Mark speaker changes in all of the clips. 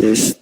Speaker 1: Test.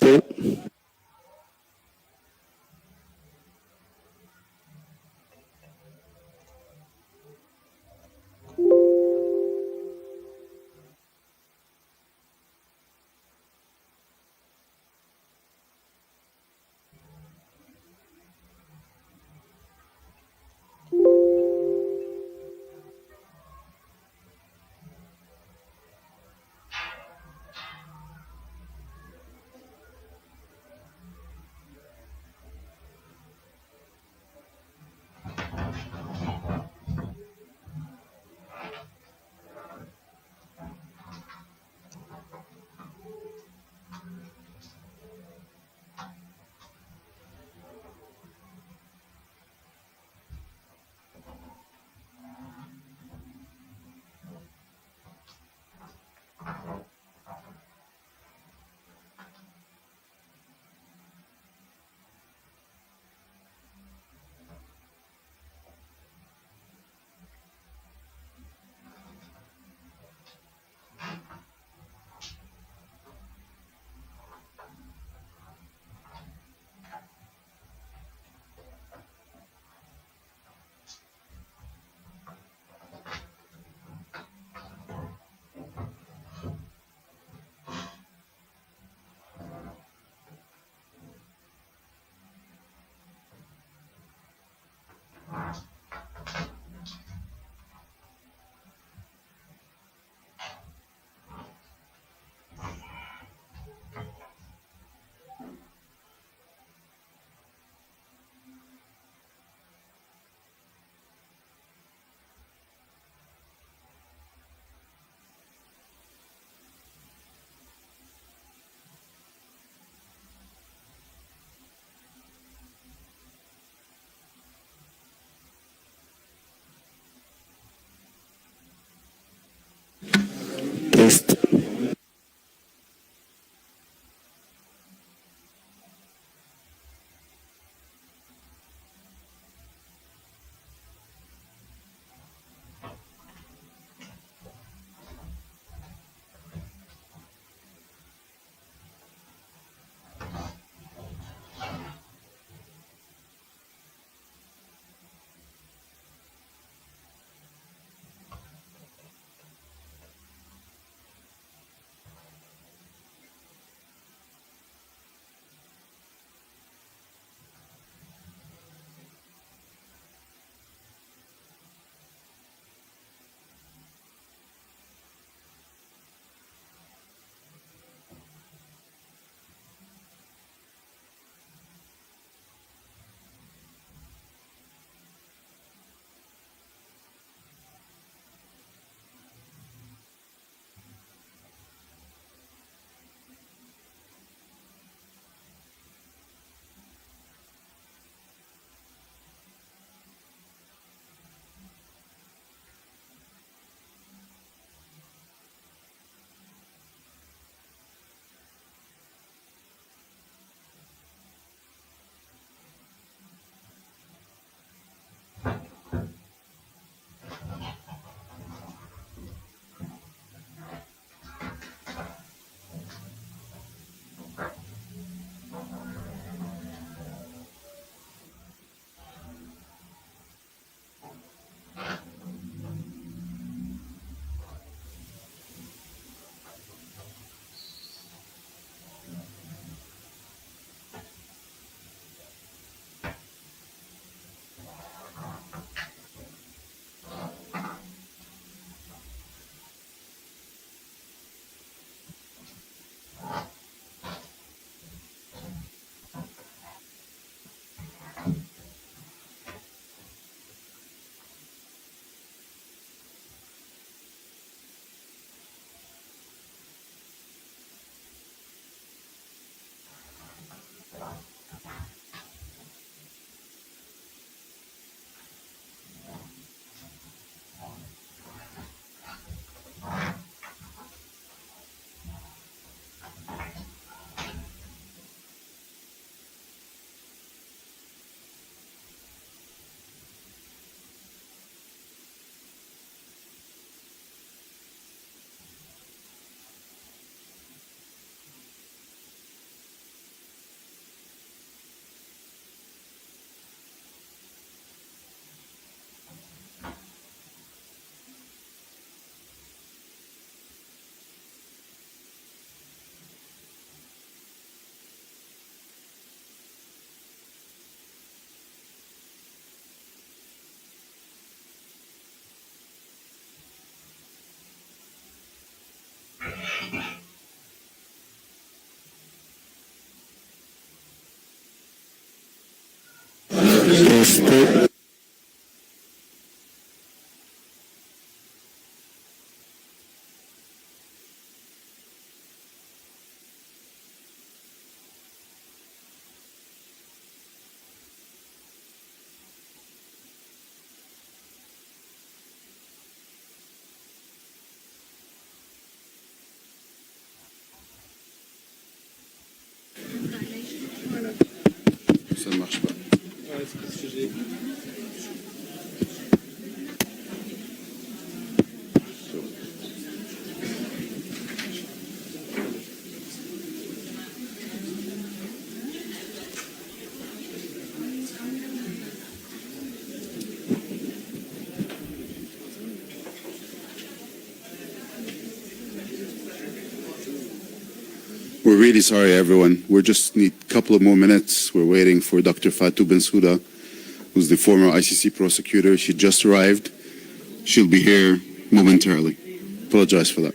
Speaker 1: Test. Ça ne marche pas.
Speaker 2: Ouais, c'est ce que j'ai.
Speaker 1: We're really sorry, everyone. We just need a couple of more minutes. We're waiting for Dr. Fatou Bensouda, who's the former ICC prosecutor. She just arrived. She'll be here momentarily. Apologize for that.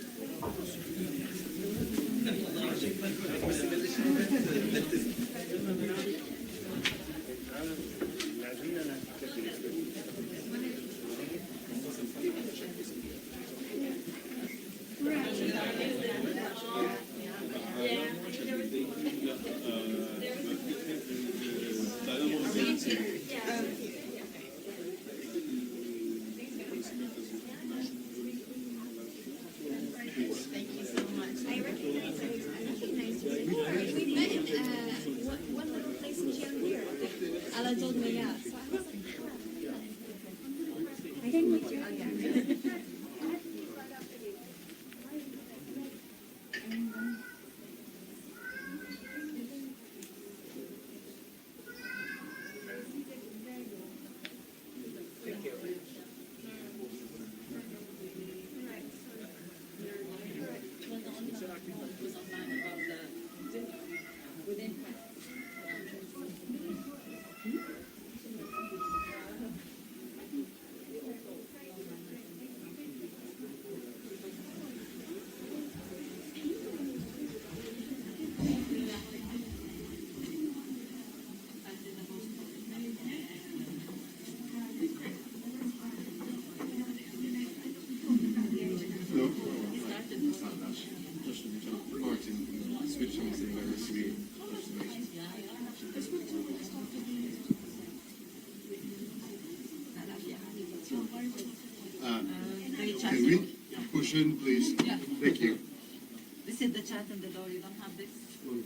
Speaker 3: Can we push in, please?
Speaker 4: Yeah.
Speaker 3: Thank you.
Speaker 4: This is the chat and the door. You don't have this.
Speaker 1: Perfect.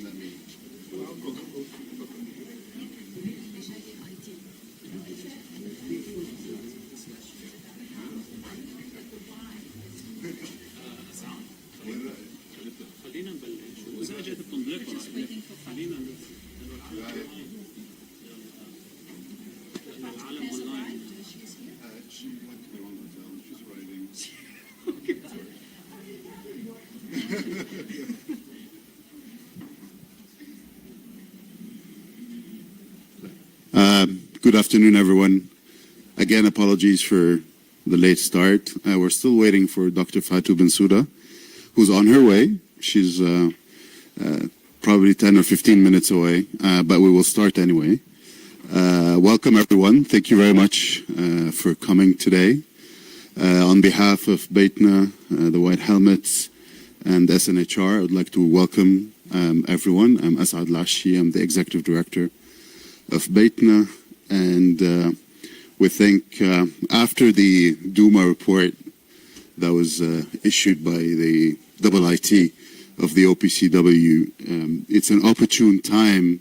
Speaker 1: Let me...
Speaker 2: خلينا نبلش وإذا أجت التنظيف خلينا العالم أونلاين.
Speaker 1: She went to the wrong hotel. She's writing. Good afternoon, everyone. Again, apologies for the late start. We're still waiting for Dr. Fatou Bensouda, who's on her way. She's probably 10 or 15 minutes away, but we will start anyway. Welcome everyone. Thank you very much for coming today. On behalf of Beitna, the White Helmets, and SNHR, I would like to welcome everyone. I'm Asad Lashi, I'm the Executive Director of Beitna, and we think after the Duma report that was issued by the IT of the OPCW, it's an opportune time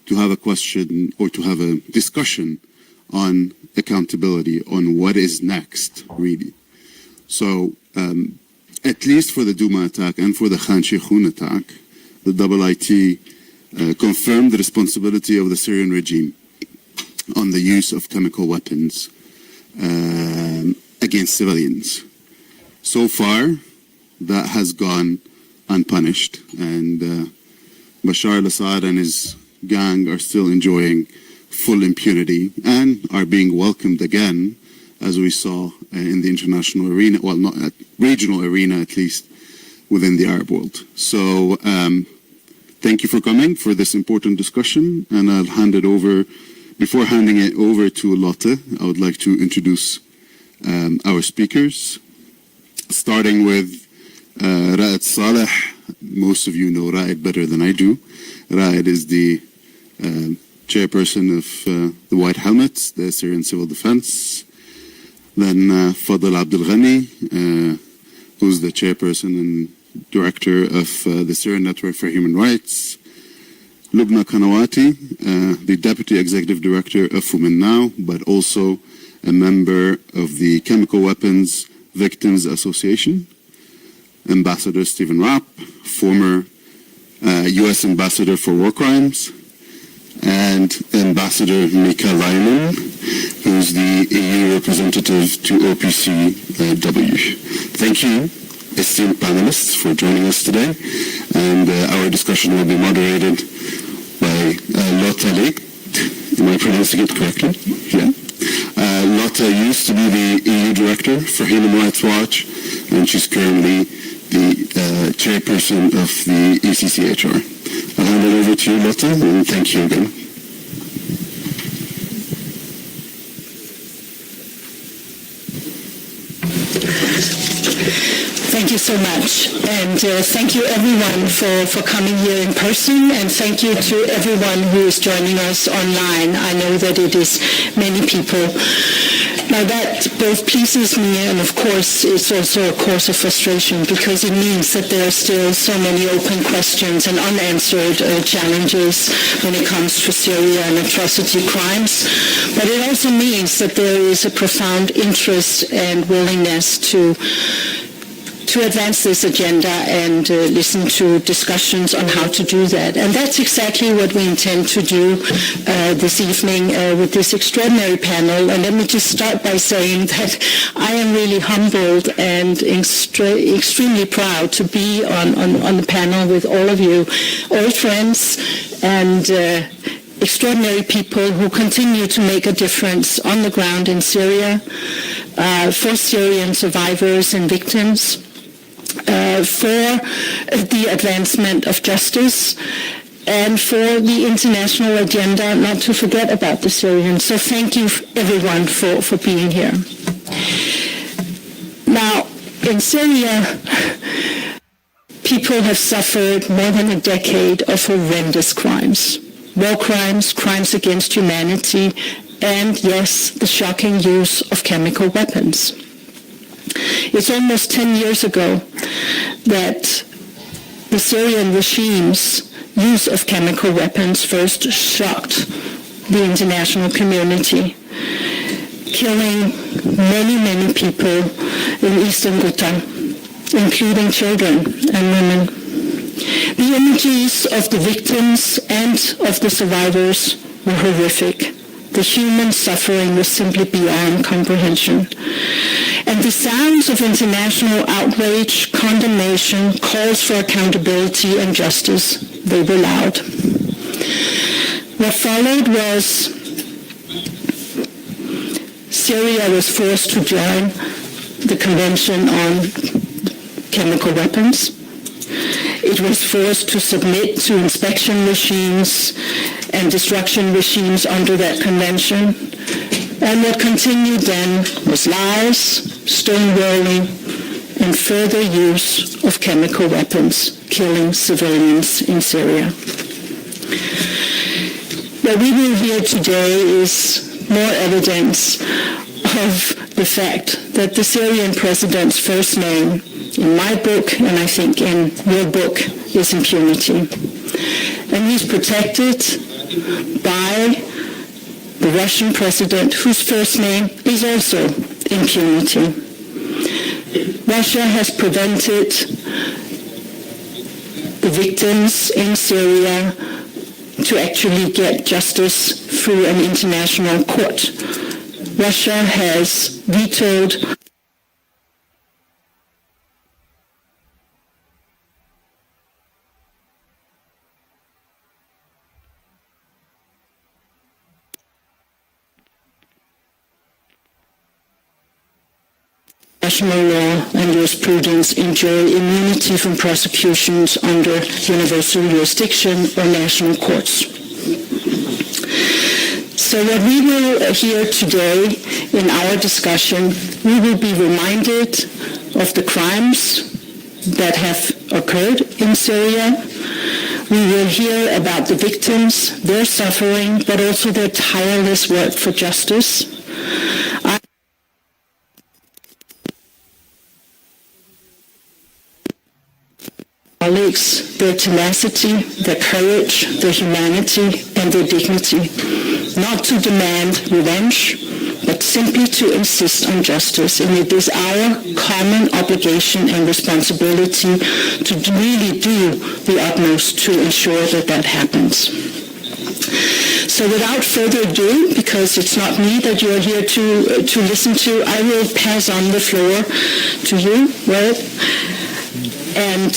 Speaker 1: to have a question or to have a discussion on accountability, on what is next, really. So, at least for the Duma attack and for the Khan Sheikhoun attack, the IT confirmed the responsibility of the Syrian regime on the use of chemical weapons against civilians. So far, that has gone unpunished, and Bashar al-Assad and his gang are still enjoying full impunity and are being welcomed again, as we saw in the international arena, well, not at regional arena, at least within the Arab world. So thank you for coming for this important discussion, and I'll hand it over. Before handing it over to Lotte, I would like to introduce our speakers, starting with Raed Saleh. Most of you know Raed better than I do. Raed is the chairperson of the White Helmets, the Syrian Civil Defense. Then Fadl Abdel Ghani, who's the chairperson and director of the Syrian Network for Human Rights. Lubna Kanawati, the deputy executive director of Women Now, but also a member of the Chemical Weapons Victims Association. Ambassador Stephen Rapp, former U.S. ambassador for war crimes, and Ambassador Mika-Markus, who's the EU representative to OPCW. Thank you, esteemed panelists, for joining us today, and our discussion will be moderated by Lotte Leek. Am I pronouncing it correctly? Yeah. Lotte used to be the EU director for Human Rights Watch, and she's currently the chairperson of the ECCHR. I'll hand it over to you, Lotte, and thank you again.
Speaker 5: Thank you so much, and thank you everyone for coming here in person, and thank you to everyone who is joining us online. I know that it is many people. Now that both pleases me, and of course it's also a cause of frustration, because it means that there are still so many open questions and unanswered challenges when it comes to Syria and atrocity crimes. But it also means that there is a profound interest and willingness to advance this agenda and listen to discussions on how to do that. And that's exactly what we intend to do this evening with this extraordinary panel. And let me just start by saying that I am really humbled and extremely proud to be on the panel with all of you, old friends and extraordinary people who continue to make a difference on the ground in Syria, for Syrian survivors and victims, for the advancement of justice, and for the international agenda, not to forget about the Syrians. So thank you everyone for being here. Now, in Syria, people have suffered more than a decade of horrendous crimes. War crimes, crimes against humanity, and yes, the shocking use of chemical weapons. It's almost 10 years ago that the Syrian regime's use of chemical weapons first shocked the international community, killing many, many people in eastern Ghouta, including children and women. The images of the victims and of the survivors were horrific. The human suffering was simply beyond comprehension. And the sounds of international outrage, condemnation, calls for accountability and justice, they were loud. What followed was Syria was forced to join the Convention on Chemical Weapons. It was forced to submit to inspection regimes and destruction regimes under that convention. And what continued then was lies, stonewalling, and further use of chemical weapons, killing civilians in Syria. What we will hear today is more evidence of the fact that the Syrian president's first name in my book, and I think in your book, is impunity. And he's protected by the Russian president, whose first name is also impunity. Russia has prevented the victims in Syria to actually get justice through an international court. Russia has vetoed national law and jurisprudence enjoy immunity from prosecutions under universal jurisdiction or national courts. So what we will hear today in our discussion, we will be reminded of the crimes that have occurred in Syria. We will hear about the victims, their suffering, but also their tireless work for justice. Colleagues, their tenacity, their courage, their humanity, and their dignity, not to demand revenge, but simply to insist on justice. And it is our common obligation and responsibility to really do the utmost to ensure that that happens. So without further ado, because it's not me that you're here to listen to, I will pass on the floor to you, Raed. And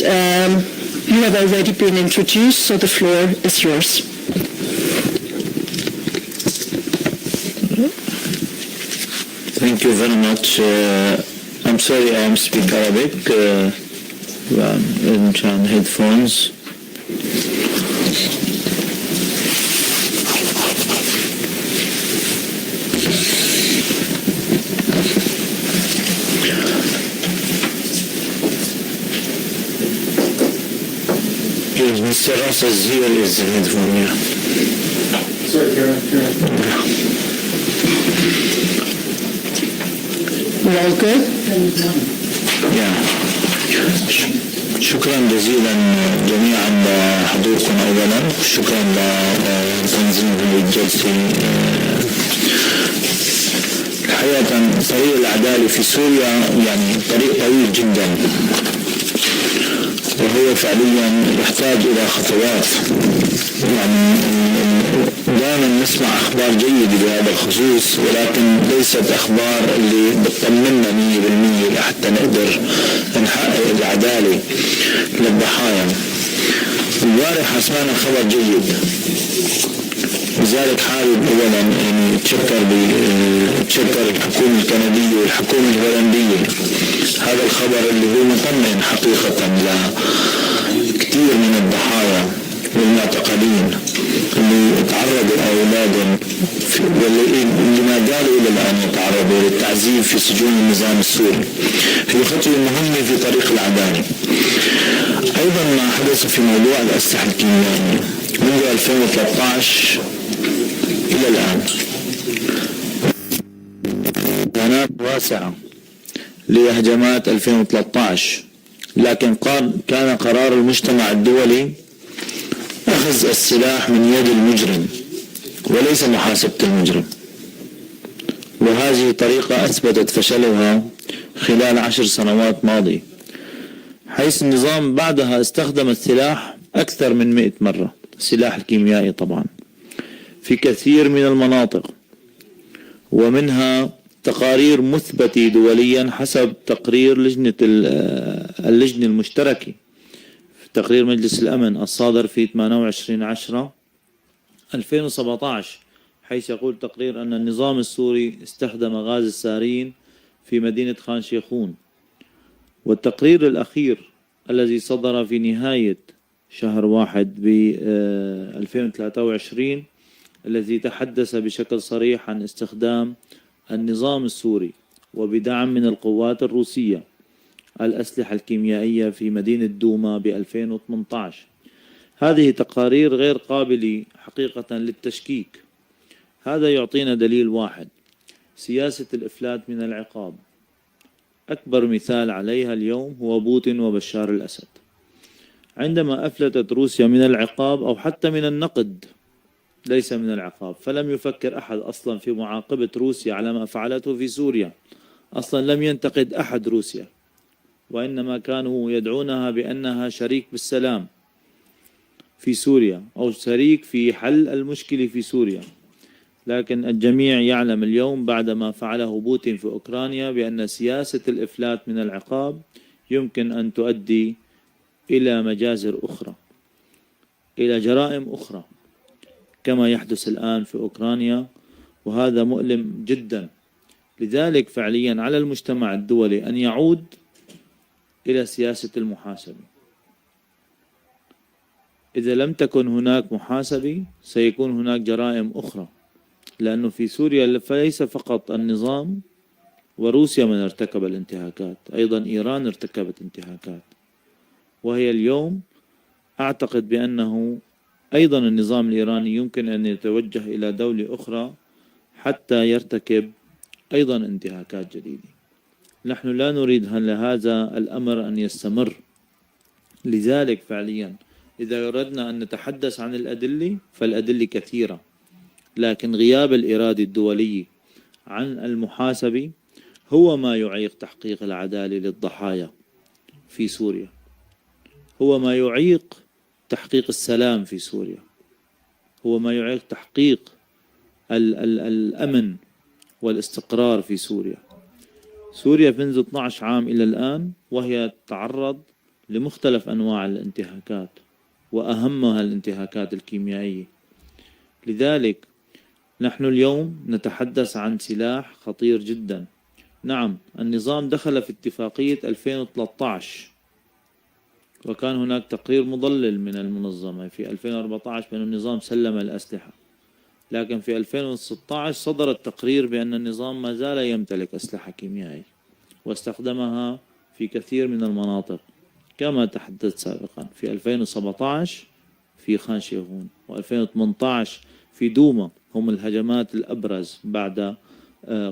Speaker 5: you have already been introduced, so the floor is yours.
Speaker 6: Thank you very much. I'm sorry I speak Arabic. I'm trying headphones. Mr. Ross is here, is the headphone, yeah.
Speaker 3: Sorry, Karen.
Speaker 5: You all good?
Speaker 6: Yeah. شكرا جزيلا جميعا لحضوركم اولا، شكرا لتنظيم الجلسة. الحقيقة طريق العدالة في سوريا يعني طريق طويل جدا، وهو فعليا يحتاج إلى خطوات. يعني دائما نسمع أخبار جيدة بهذا الخصوص، ولكن ليست أخبار اللي بتطمنا 100% لحتى نقدر نحقق العدالة للضحايا. البارحة سمعنا خبر جيد، لذلك حابب اولا يعني اتشكر الحكومه الكنديه والحكومه الهولنديه. هذا الخبر اللي هو مطمئن حقيقه لكثير من الضحايا والمعتقلين اللي تعرضوا اولادهم واللي ما زالوا الى الان يتعرضوا للتعذيب في سجون النظام السوري. هي خطوه مهمه في طريق العداله. ايضا ما حدث في موضوع الاسلحه الكيميائيه منذ 2013 إلى الآن بيانات واسعة لهجمات 2013، لكن كان قرار المجتمع الدولي أخذ السلاح من يد المجرم وليس محاسبة المجرم، وهذه طريقة أثبتت فشلها خلال 10 سنوات ماضية، حيث النظام بعدها استخدم السلاح أكثر من 100 مرة، السلاح الكيميائي طبعا في كثير من المناطق، ومنها تقارير مثبتة دوليا حسب تقرير اللجنة المشتركة في تقرير مجلس الأمن الصادر في 28/10/2017، حيث يقول تقرير أن النظام السوري استخدم غاز السارين في مدينة خان شيخون. والتقرير الأخير الذي صدر في نهاية
Speaker 7: شهر 1 ب 2023 الذي تحدث بشكل صريح عن استخدام النظام السوري وبدعم من القوات الروسية الأسلحة الكيميائية في مدينة دوما ب 2018. هذه تقارير غير قابلة حقيقة للتشكيك. هذا يعطينا دليل واحد: سياسة الإفلات من العقاب. أكبر مثال عليها اليوم هو بوتين وبشار الأسد. عندما أفلتت روسيا من العقاب أو حتى من النقد، ليس من العقاب، فلم يفكر أحد أصلا في معاقبة روسيا على ما فعلته في سوريا. أصلا لم ينتقد أحد روسيا، وإنما كانوا يدعونها بأنها شريك بالسلام في سوريا أو شريك في حل المشكلة في سوريا. لكن الجميع يعلم اليوم بعد ما فعله بوتين في أوكرانيا بأن سياسة الإفلات من العقاب يمكن أن تؤدي إلى مجازر أخرى، إلى جرائم أخرى، كما يحدث الآن في أوكرانيا، وهذا مؤلم جدا. لذلك فعليا على المجتمع الدولي أن يعود إلى سياسة المحاسبة. إذا لم تكن هناك محاسبة سيكون هناك جرائم أخرى، لأنه في سوريا فليس فقط النظام وروسيا من ارتكب الانتهاكات، أيضا إيران ارتكبت انتهاكات. وهي اليوم أعتقد بأنه أيضا النظام الإيراني يمكن أن يتوجه إلى دولة أخرى حتى يرتكب أيضا انتهاكات جديدة. نحن لا نريد هذا الأمر أن يستمر. لذلك فعليا إذا أردنا أن نتحدث عن الأدلة فالأدلة كثيرة، لكن غياب الإرادة الدولية عن المحاسبة هو ما يعيق تحقيق العدالة للضحايا في سوريا، هو ما يعيق تحقيق السلام في سوريا، هو ما يعيق تحقيق الأمن والاستقرار في سوريا. سوريا منذ 12 عام إلى الآن وهي تتعرض لمختلف أنواع الانتهاكات، وأهمها الانتهاكات الكيميائية. لذلك نحن اليوم نتحدث عن سلاح خطير جدا. نعم، النظام دخل في اتفاقية 2013 وكان هناك تقرير مضلل من المنظمة في 2014 بأن النظام سلم الأسلحة، لكن في 2016 صدر التقرير بأن النظام ما زال يمتلك أسلحة كيميائية واستخدمها في كثير من المناطق كما تحدثت سابقا، في 2017 في خان شيخون و2018 في دوما. هم الهجمات الأبرز بعد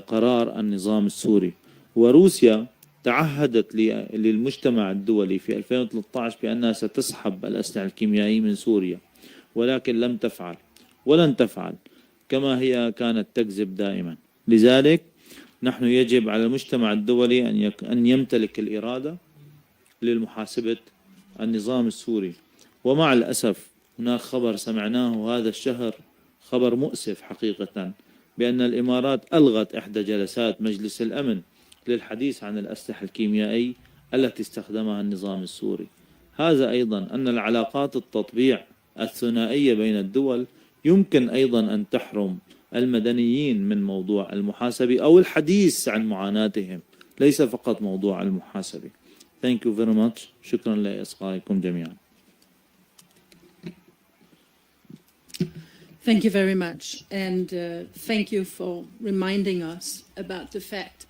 Speaker 7: قرار النظام السوري. وروسيا تعهدت للمجتمع الدولي في 2013 بأنها ستسحب الأسلحة الكيميائية من سوريا، ولكن لم تفعل ولن تفعل، كما هي كانت تكذب دائما. لذلك نحن يجب على المجتمع الدولي أن يمتلك الإرادة للمحاسبة النظام السوري. ومع الأسف هناك خبر سمعناه هذا الشهر، خبر مؤسف حقيقة، بأن الإمارات ألغت إحدى جلسات مجلس الأمن للحديث عن الأسلحة الكيميائية التي استخدمها النظام السوري. هذا أيضا أن العلاقات التطبيع الثنائية بين الدول يمكن أيضا أن تحرم المدنيين من موضوع المحاسبة أو الحديث عن معاناتهم، ليس فقط موضوع المحاسبة. Thank you very much. شكرا لإصغائكم جميعا.
Speaker 8: Thank you very much, and thank you for reminding us about the fact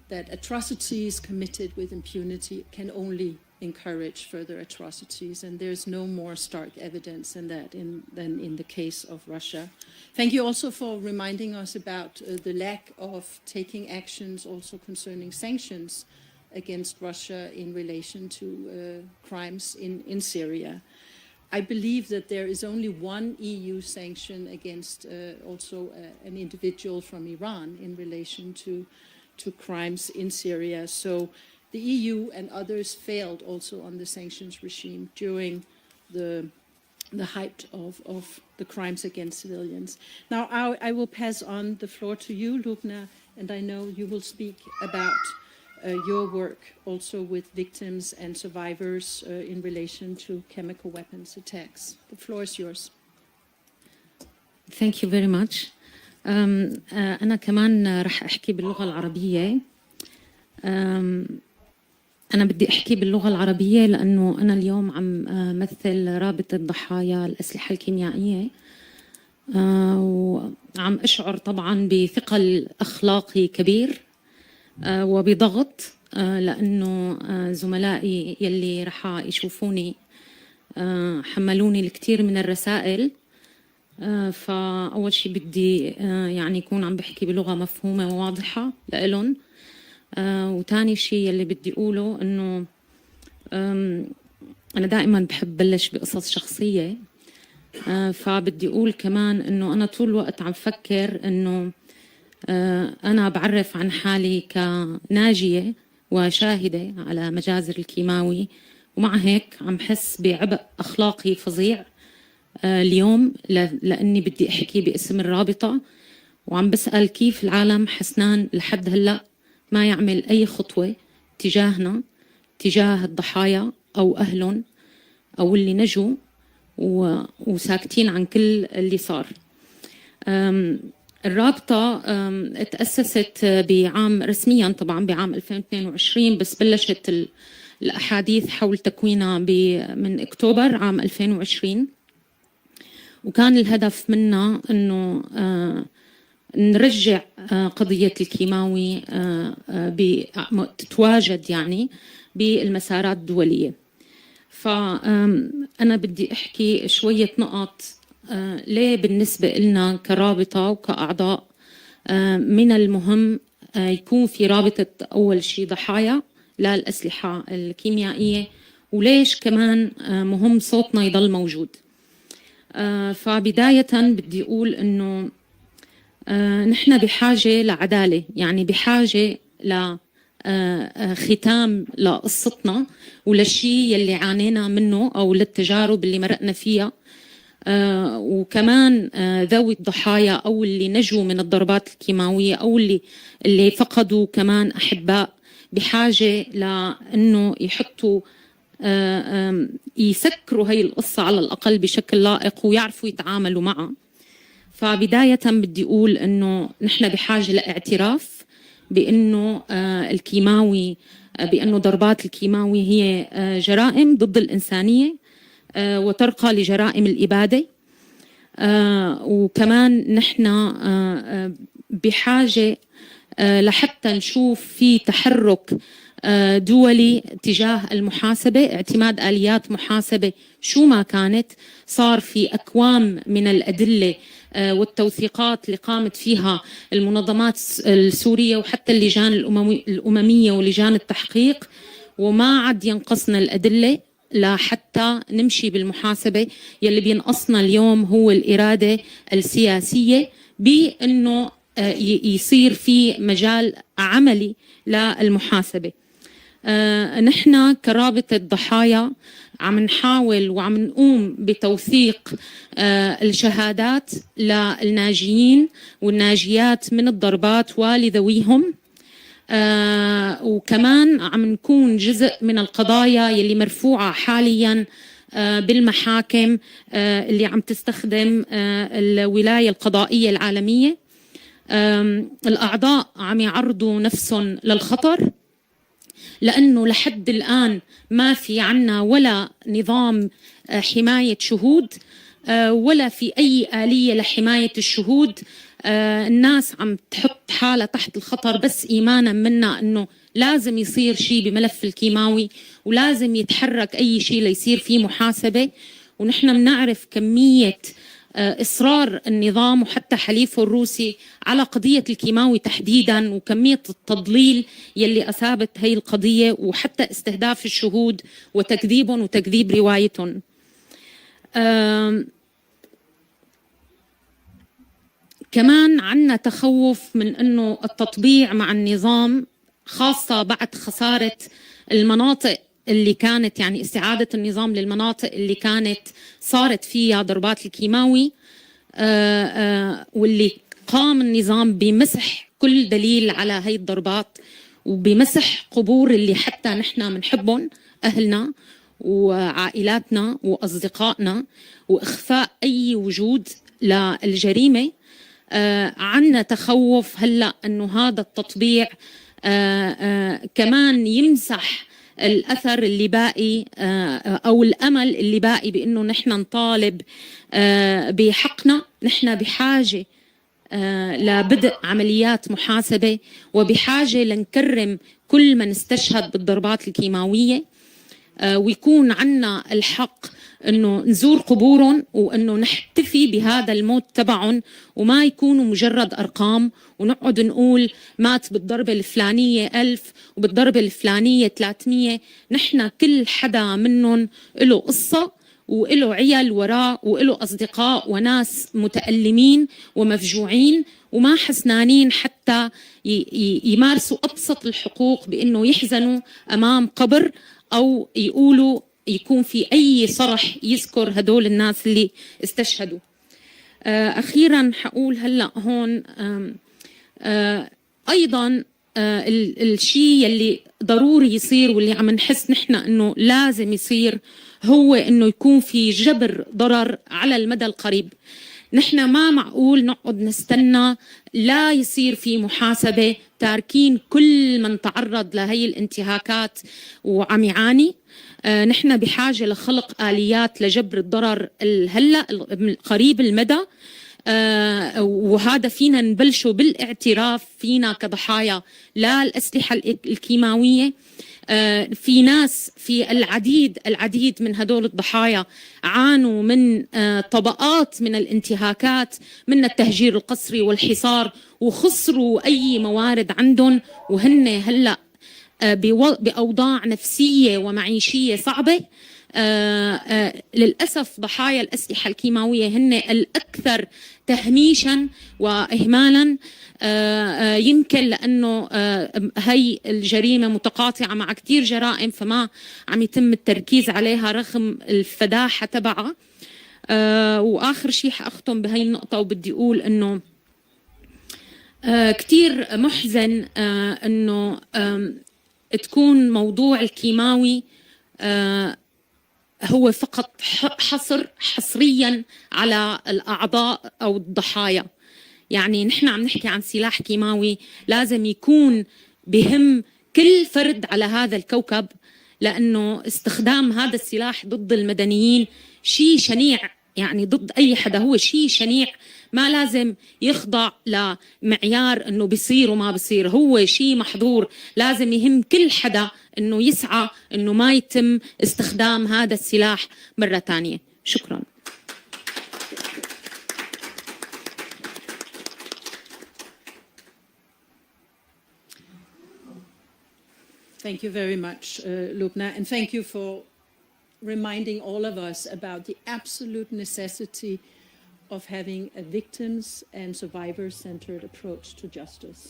Speaker 8: that atrocities committed with impunity can only encourage further atrocities, and there's no more stark evidence than that than in the case of Russia. Thank you also for reminding us about the lack of taking actions also concerning sanctions against Russia in relation to crimes in Syria. I believe that there is only one EU sanction against also an individual from Iran in relation to crimes in Syria. So the EU and others failed also on the sanctions regime during the height of the crimes against civilians. Now I will pass on the floor to you, Lubna, and I know you will speak about your work also with victims and survivors in relation to chemical weapons attacks. The floor is yours.
Speaker 9: Thank you very much. أنا كمان رح أحكي باللغة العربية. أنا بدي أحكي باللغة العربية لأنه أنا اليوم عم أمثل رابطة ضحايا الأسلحة الكيميائية، وعم أشعر طبعا بثقل أخلاقي كبير وبضغط، لأنه زملائي يلي رح يشوفوني حملوني الكثير من الرسائل. فأول شيء بدي يعني يكون عم بحكي بلغة مفهومة وواضحة لإلهم، وتاني شيء يلي بدي أقوله إنه أنا دائما بحب بلش بقصص شخصية، فبدي أقول كمان إنه أنا طول الوقت عم فكر إنه أنا بعرف عن حالي كناجية وشاهدة على مجازر الكيماوي، ومع هيك عم حس بعبء أخلاقي فظيع اليوم لأني بدي أحكي باسم الرابطة، وعم بسأل كيف العالم حسنان لحد هلأ ما يعمل أي خطوة تجاهنا، تجاه الضحايا أو أهلهم أو اللي نجوا، وساكتين عن كل اللي صار. الرابطة تأسست بعام رسميا طبعا بعام 2022، بس بلشت الأحاديث حول تكوينها من أكتوبر عام 2020، وكان الهدف منها أنه نرجع قضية الكيماوي تتواجد يعني بالمسارات الدولية. فأنا بدي أحكي شوية نقط ليه بالنسبة لنا كرابطة وكأعضاء من المهم يكون في رابطة أول شيء ضحايا للأسلحة الكيميائية، وليش كمان مهم صوتنا يضل موجود. فبداية بدي أقول إنه نحن بحاجة لعدالة، يعني بحاجة لختام لقصتنا وللشيء يلي عانينا منه أو للتجارب اللي مرقنا فيها، وكمان ذوي الضحايا أو اللي نجوا من الضربات الكيماوية أو اللي فقدوا كمان أحباء بحاجة لأنه يحطوا يسكروا هاي القصة على الأقل بشكل لائق ويعرفوا يتعاملوا معها. فبداية بدي أقول أنه نحن بحاجة لاعتراف بأنه الكيماوي، بأنه ضربات الكيماوي هي جرائم ضد الإنسانية وترقى لجرائم الإبادة، وكمان نحن بحاجة لحتى نشوف في تحرك دولي تجاه المحاسبة، اعتماد آليات محاسبة شو ما كانت. صار في أكوام من الأدلة والتوثيقات اللي قامت فيها المنظمات السورية وحتى اللجان الأممية ولجان التحقيق، وما عاد ينقصنا الأدلة لحتى نمشي بالمحاسبة. يلي بينقصنا اليوم هو الإرادة السياسية بأنه يصير في مجال عملي للمحاسبة. نحن كرابطة ضحايا عم نحاول وعم نقوم بتوثيق الشهادات للناجيين والناجيات من الضربات ولذويهم، وكمان عم نكون جزء من القضايا يلي مرفوعة حاليا بالمحاكم اللي عم تستخدم الولاية القضائية العالمية. الأعضاء عم يعرضوا نفسهم للخطر لأنه لحد الآن ما في عنا ولا نظام حماية شهود ولا في أي آلية لحماية الشهود. الناس عم تحط حالة تحت الخطر بس إيمانا منا أنه لازم يصير شيء بملف الكيماوي ولازم يتحرك أي شيء ليصير فيه محاسبة. ونحن بنعرف كمية إصرار النظام وحتى حليفه الروسي على قضية الكيماوي تحديدا، وكمية التضليل يلي أصابت هي القضية وحتى استهداف الشهود وتكذيبهم وتكذيب روايتهم. كمان عنا تخوف من أنه التطبيع مع النظام، خاصة بعد خسارة المناطق اللي كانت يعني استعادة النظام للمناطق اللي كانت صارت فيها ضربات الكيماوي، واللي قام النظام بمسح كل دليل على هاي الضربات وبمسح قبور اللي حتى نحن منحبهم، أهلنا وعائلاتنا وأصدقائنا، وإخفاء أي وجود للجريمة. عنا تخوف هلأ أنه هذا التطبيع كمان يمسح الأثر اللي باقي أو الأمل اللي باقي بأنه نحن نطالب بحقنا. نحن بحاجة لبدء عمليات محاسبة، وبحاجة لنكرم كل من استشهد بالضربات الكيماوية، ويكون عنا الحق أنه نزور قبورهم وأنه نحتفي بهذا الموت تبعهم، وما يكونوا مجرد أرقام ونقعد نقول مات بالضربة الفلانية 1000 وبالضربة الفلانية 300. نحن كل حدا منهم له قصة وله عيال وراه وله أصدقاء وناس متألمين ومفجوعين وما حسنانين حتى يمارسوا أبسط الحقوق بأنه يحزنوا أمام قبر أو يقولوا يكون في أي صرح يذكر هدول الناس اللي استشهدوا. أخيرا حقول هلأ هون أيضا الشيء يلي ضروري يصير واللي عم نحس نحن أنه لازم يصير هو أنه يكون في جبر ضرر على المدى القريب. نحن ما معقول نقعد نستنى لا يصير في محاسبة تاركين كل من تعرض لهي الانتهاكات وعم يعاني. نحن بحاجة لخلق آليات لجبر الضرر الهلأ قريب المدى، وهذا فينا نبلشه بالاعتراف فينا كضحايا لا الأسلحة الكيماوية. في ناس في العديد من هدول الضحايا عانوا من طبقات من الانتهاكات، من التهجير القسري والحصار، وخسروا أي موارد عندهم، وهن هلأ بأوضاع نفسية ومعيشية صعبة. للأسف ضحايا الأسلحة الكيماوية هن الأكثر تهميشا وإهمالا، يمكن لأنه هي الجريمة متقاطعة مع كتير جرائم فما عم يتم التركيز عليها رغم الفداحة تبعها. وآخر شيء حأختم بهي النقطة وبدي أقول أنه كتير محزن أنه تكون موضوع الكيماوي هو فقط حصريا على الأعضاء أو الضحايا. يعني نحن عم نحكي عن سلاح كيماوي لازم يكون بهم كل فرد على هذا الكوكب، لأنه استخدام هذا السلاح ضد المدنيين شيء شنيع، يعني ضد أي حدا هو شيء شنيع، ما لازم يخضع لمعيار أنه بيصير وما بيصير، هو شيء محظور. لازم يهم كل حدا أنه يسعى أنه ما يتم استخدام هذا السلاح مرة تانية. شكراً.
Speaker 8: Thank you very much, Lubna, and thank you for reminding all of us about the absolute necessity of having a victims and survivors-centered approach to justice.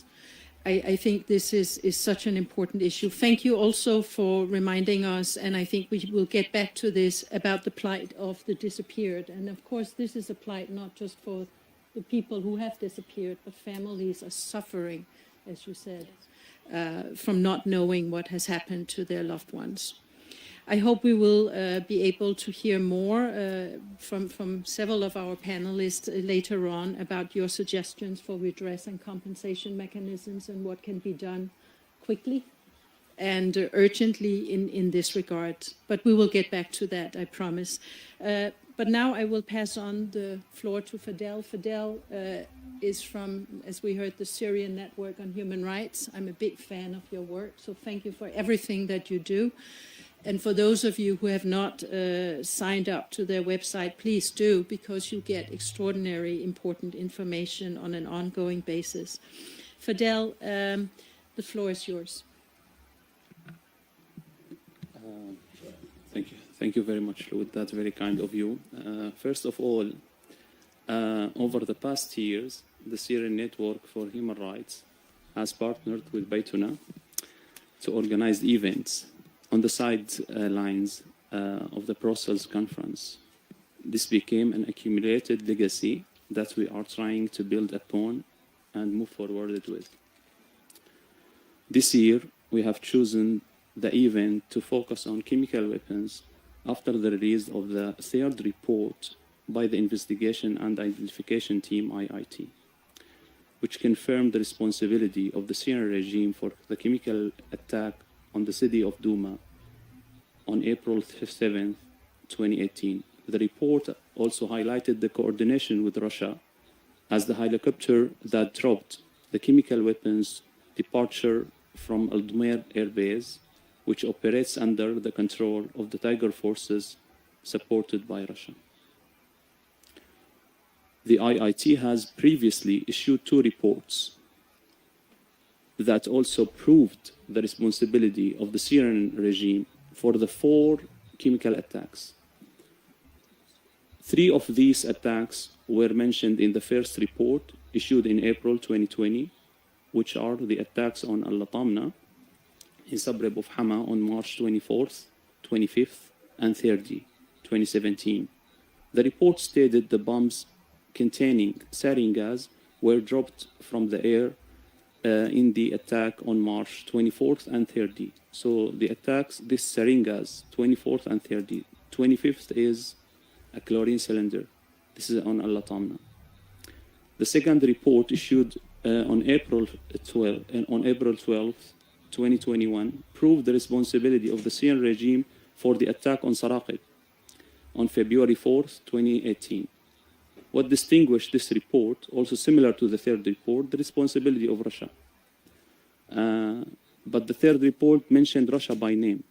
Speaker 8: I think this is such an important issue. Thank you also for reminding us, and I think we will get back to this, about the plight of the disappeared. And of course, this is a plight not just for the people who have disappeared, but families are suffering, as you said, from not knowing what has happened to their loved ones. I hope we will be able to hear more from several of our panelists later on about your suggestions for redress and compensation mechanisms and what can be done quickly and urgently in this regard. But we will get back to that, I promise. But now I will pass on the floor to Fadel. Fadel is from, as we heard, the Syrian Network on Human Rights. I'm a big fan of your work, so thank you for everything that you do. And for those of you who have not signed up to their website, please do, because you get extraordinary important information on an ongoing basis. Fadel, the floor is yours.
Speaker 2: Thank you. Thank you very much, Lud. That's very kind of you. First of all, over the past years, the Syrian Network for Human Rights has partnered with Baytuna to organize events on the sidelines of the Brussels conference. This became an accumulated legacy that we are trying to build upon and move forward with. This year, we have chosen the event to focus on chemical weapons after the release of the third report by the Investigation and Identification Team, IIT, which confirmed the responsibility of the Syrian regime for the chemical attack on the city of Douma on April 7, 2018. The report also highlighted the coordination with Russia as the helicopter that dropped the chemical weapons departure from Aldumer Air Base, which operates under the control of the Tiger forces supported by Russia. The IIT has previously issued 2 reports that also proved the responsibility of the Syrian regime for the 4 chemical attacks. 3 of these attacks were mentioned in the first report issued in April 2020, which are the attacks on Al-Latamna in suburb of Hama on March 24th, 25th, and 30, 2017. The report stated the bombs containing sarin gas were dropped from the air in the attack on March 24th and 30. So the attacks, this sarin gas, 24th and 30. 25th is a chlorine cylinder. This is on Al-Latamna. The second report issued on April 12, 2021, proved the responsibility of the Syrian regime for the attack on Saraqib on February 4th, 2018. What distinguished this report, also similar to the third report, the responsibility of Russia. But the third report mentioned Russia by name.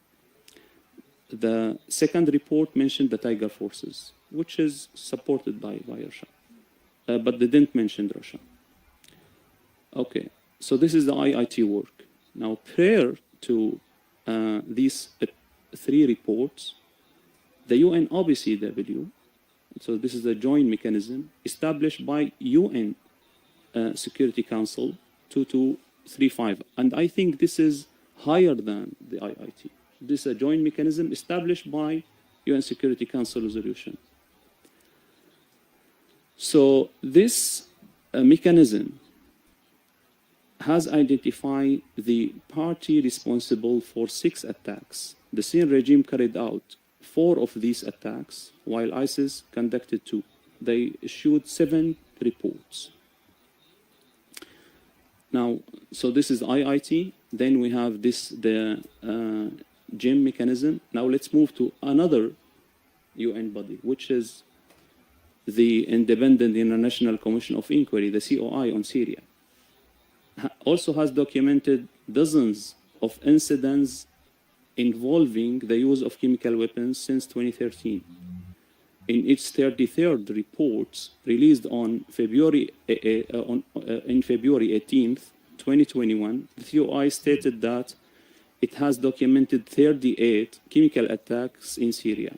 Speaker 2: The second report mentioned the Tiger forces, which is supported by Russia. But they didn't mention Russia. Okay, so this is the IIT work. Now, prior to these 3 reports, the UN OPCW, so this is a joint mechanism established by UN Security Council 2235. And I think this is higher than the IIT. This is a joint mechanism established by UN Security Council resolution. So this mechanism has identified the party responsible for 6 attacks. The Syrian regime carried out 4 of these attacks, while ISIS conducted 2. They issued 7 reports. Now, so this is IIT. Then we have the GIM mechanism. Now let's move to another UN body, which is the Independent International Commission of Inquiry, the COI on Syria. Also has documented dozens of incidents involving the use of chemical weapons since 2013. In its 33rd report, released on February 18th, 2021, the COI stated that it has documented 38 chemical attacks in Syria.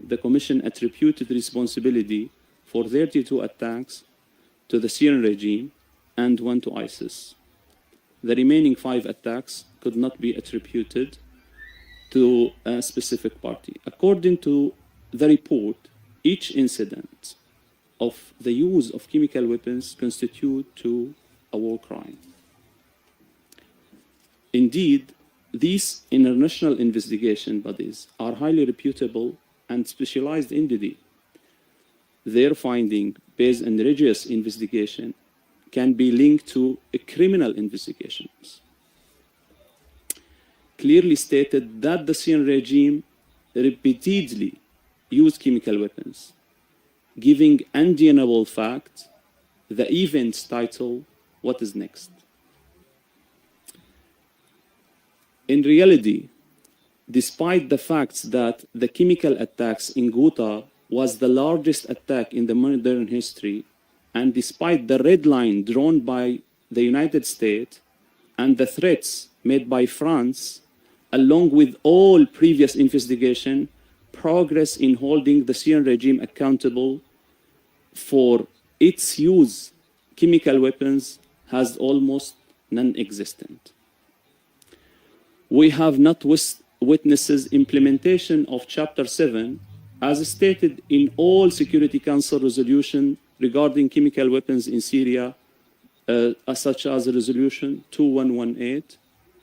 Speaker 2: The Commission attributed responsibility for 32 attacks to the Syrian regime and 1 to ISIS. The remaining 5 attacks could not be attributed to a specific party. According to the report, each incident of the use of chemical weapons constitute to a war crime. Indeed, these international investigation bodies are highly reputable and specialized entity. Their finding, based on rigorous investigation, can be linked to criminal investigations. Clearly stated that the Syrian regime repeatedly used chemical weapons, giving undeniable fact. The event's title, "What is next?" In reality, despite the facts that the chemical attacks in Ghouta was the largest attack in the modern history, and despite the red line drawn by the United States and the threats made by France, along with all previous investigation, progress in holding the Syrian regime accountable for its use chemical weapons has almost non-existent. We have not witnessed implementation of Chapter 7 as stated in all Security Council resolutions regarding chemical weapons in Syria, such as Resolution 2118,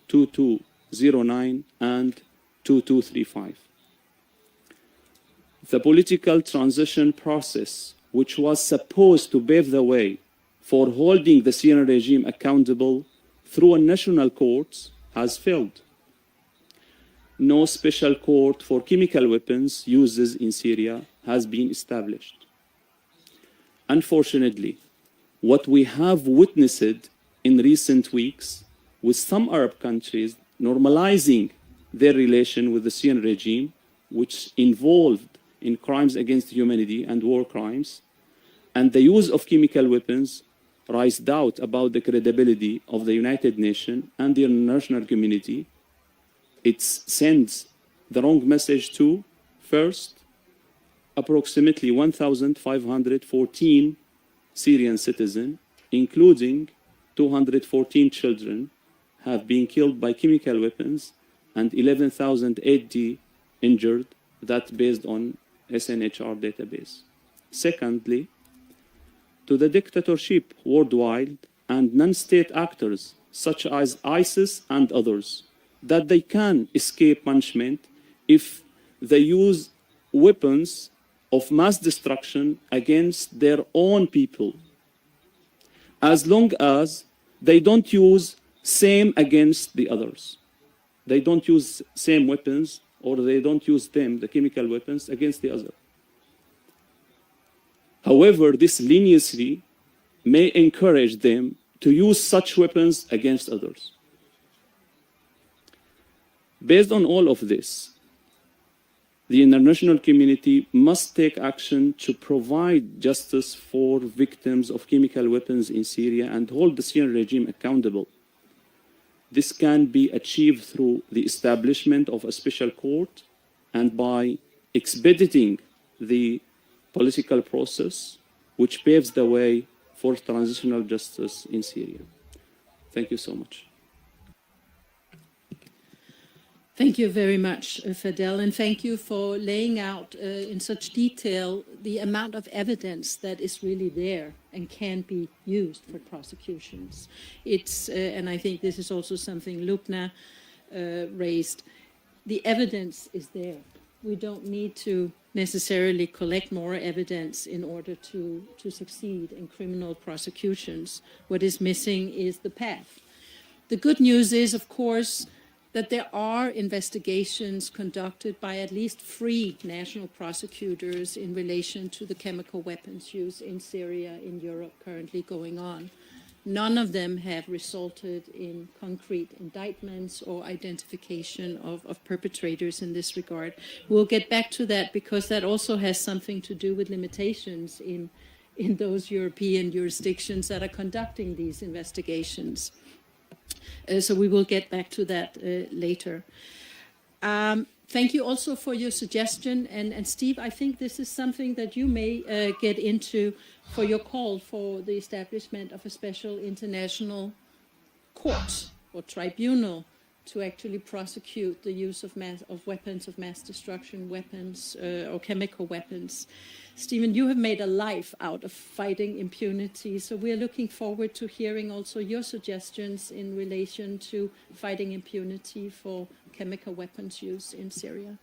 Speaker 2: 2209, and 2235. The political transition process, which was supposed to pave the way for holding the Syrian regime accountable through a national courts, has failed. no special court for chemical weapons uses in Syria has been established. Unfortunately, what we have witnessed in recent weeks with some Arab countries normalizing their relation with the Syrian regime, which involved in crimes against humanity and war crimes, and the use of chemical weapons raise doubt about the credibility of the United Nations and the international community. It sends the wrong message to, first, approximately 1,514 Syrian citizens, including 214 children, have been killed by chemical weapons and 11,080 injured, that based on SNHR database. Secondly, to the dictatorship worldwide and non-state actors such as ISIS and others, that they can escape punishment if they use weapons of mass destruction against their own people, as long as they don't use same against the others. They don't use same weapons, or they don't use them, the chemical weapons, against the other. However, this leniency may encourage them to use such weapons against others. Based on all of this, the international community must take action to provide justice for victims of chemical weapons in Syria and hold the Syrian regime accountable. This can be achieved through the establishment of a special court and by expediting the political process, which paves the way for transitional justice in Syria. Thank you so much.
Speaker 8: Thank you very much, Fadel, and thank you for laying out in such detail the amount of evidence that is really there and can be used for prosecutions. It's, and I think this is also something Lubna raised, the evidence is there. We don't need to necessarily collect more evidence in order to succeed in criminal prosecutions. What is missing is the path. The good news is, of course, that there are investigations conducted by at least 3 national prosecutors in relation to the chemical weapons use in Syria, in Europe, currently going on. None of them have resulted in concrete indictments or identification of perpetrators in this regard. We'll get back to that because that also has something to do with limitations in those European jurisdictions that are conducting these investigations. So we will get back to that later. Thank you also for your suggestion. And Steve, I think this is something that you may get into for your call for the establishment of a special international court or tribunal to actually prosecute the use of weapons of mass destruction, weapons or chemical weapons. Stephen, you have made a life out of fighting impunity, so we're looking forward to hearing also your suggestions in relation to fighting impunity for chemical weapons use in Syria.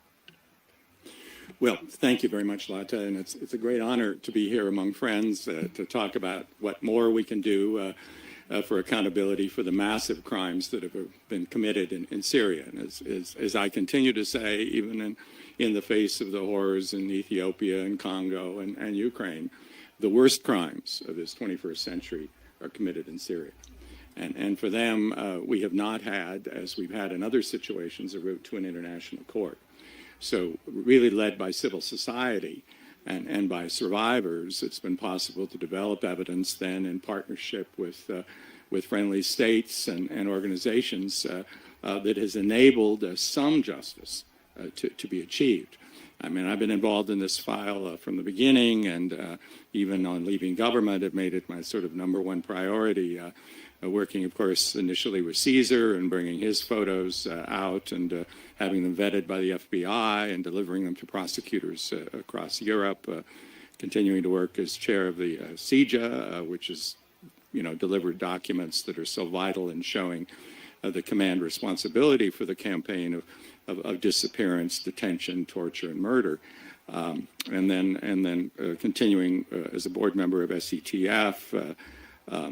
Speaker 3: Well, thank you very much, Lata, and it's a great honor to be here among friends to talk about what more we can do for accountability for the massive crimes that have been committed in Syria. And as I continue to say, even in the face of the horrors in Ethiopia and Congo and Ukraine, the worst crimes of this 21st century are committed in Syria. And for them, we have not had, as we've had in other situations, a route to an international court. So really led by civil society and by survivors, it's been possible to develop evidence then in partnership with friendly states and organizations that has enabled some justice to be achieved. I mean, I've been involved in this file from the beginning, and even on leaving government, it made it my sort of #1 priority, working, of course, initially with Caesar and bringing his photos out and having them vetted by the FBI and delivering them to prosecutors across Europe, continuing to work as chair of the CIJA, which is, delivered documents that are so vital in showing the command responsibility for the campaign of disappearance, detention, torture, and murder. And then continuing as a board member of SETF,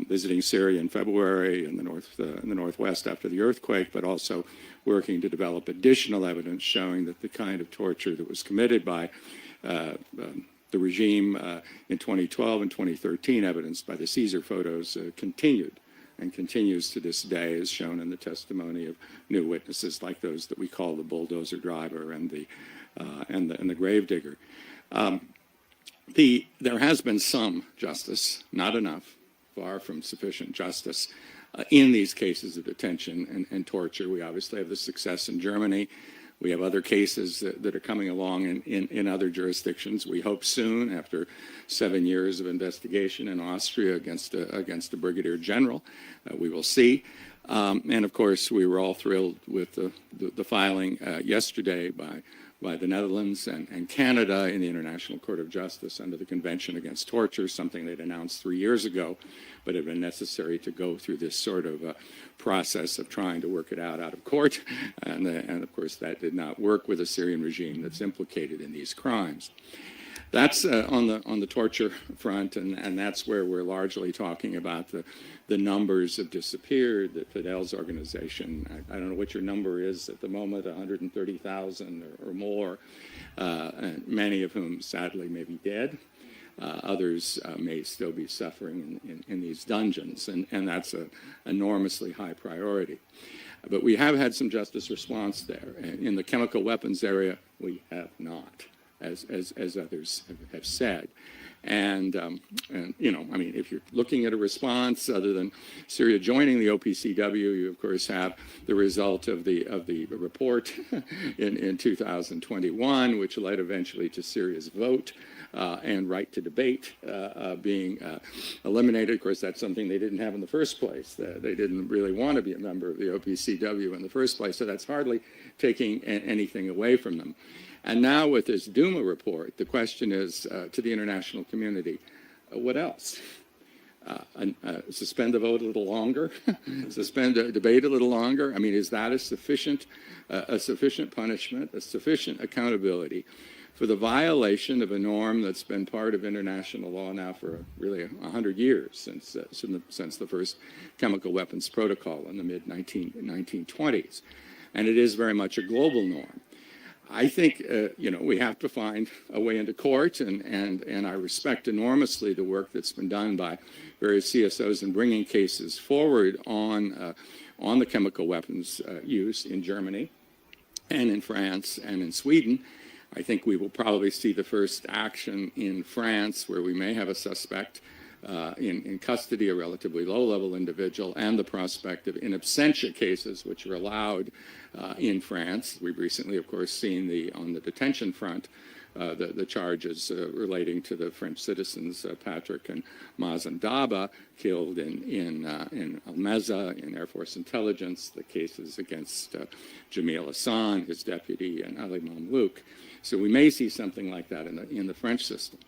Speaker 3: visiting Syria in February in the northwest after the earthquake, but also working to develop additional evidence showing that the kind of torture that was committed by the regime in 2012 and 2013, evidenced by the Caesar photos, continued and continues to this day, as shown in the testimony of new witnesses like those that we call the bulldozer driver and the gravedigger. There has been some justice, not enough, far from sufficient justice in these cases of detention and torture. We obviously have the success in Germany. We have other cases that are coming along in other jurisdictions. We hope soon, after 7 years of investigation in Austria against a brigadier general, we will see. And of course, we were all thrilled with the filing yesterday by the Netherlands and Canada in the International Court of Justice under the Convention Against Torture, something they'd announced 3 years ago, but it had been necessary to go through this sort of process of trying to work it out of court. And of course, that did not work with the Syrian regime that's implicated in these crimes. That's on the torture front, and that's where we're largely talking about the numbers have disappeared. That Fidel's organization, I don't know what your number is at the moment, 130,000 or more, and many of whom sadly may be dead. Others may still be suffering in these dungeons, and that's an enormously high priority. But we have had some justice response there. In the chemical weapons area, we have not, as others have said. And you know, I mean, if you're looking at a response other than Syria joining the OPCW, you of course have the result of the report in 2021, which led eventually to Syria's vote and right to debate being eliminated. Of course, that's something they didn't have in the first place. They didn't really want to be a member of the OPCW in the first place, so that's hardly taking anything away from them. And now with this Duma report, the question is to the international community, what else? Suspend the vote a little longer? Suspend the debate a little longer? I mean, is that a sufficient punishment, a sufficient accountability for the violation of a norm that's been part of international law now for really 100 years, since the first chemical weapons protocol in the mid-1920s? And it is very much a global norm. I think, you know, we have to find a way into court, and I respect enormously the work that's been done by various CSOs in bringing cases forward on the chemical weapons use in Germany and in France and in Sweden. I think we will probably see the first action in France, where we may have a suspect in custody, a relatively low-level individual, and the prospect of in absentia cases, which are allowed in France. We've recently, of course, seen on the detention front, the charges relating to the French citizens Patrick and Mazen Daba, killed in Almeza in Air Force Intelligence, the cases against Jamil Hassan, his deputy, and Ali Mamlouk. So we may see something like that in the French system.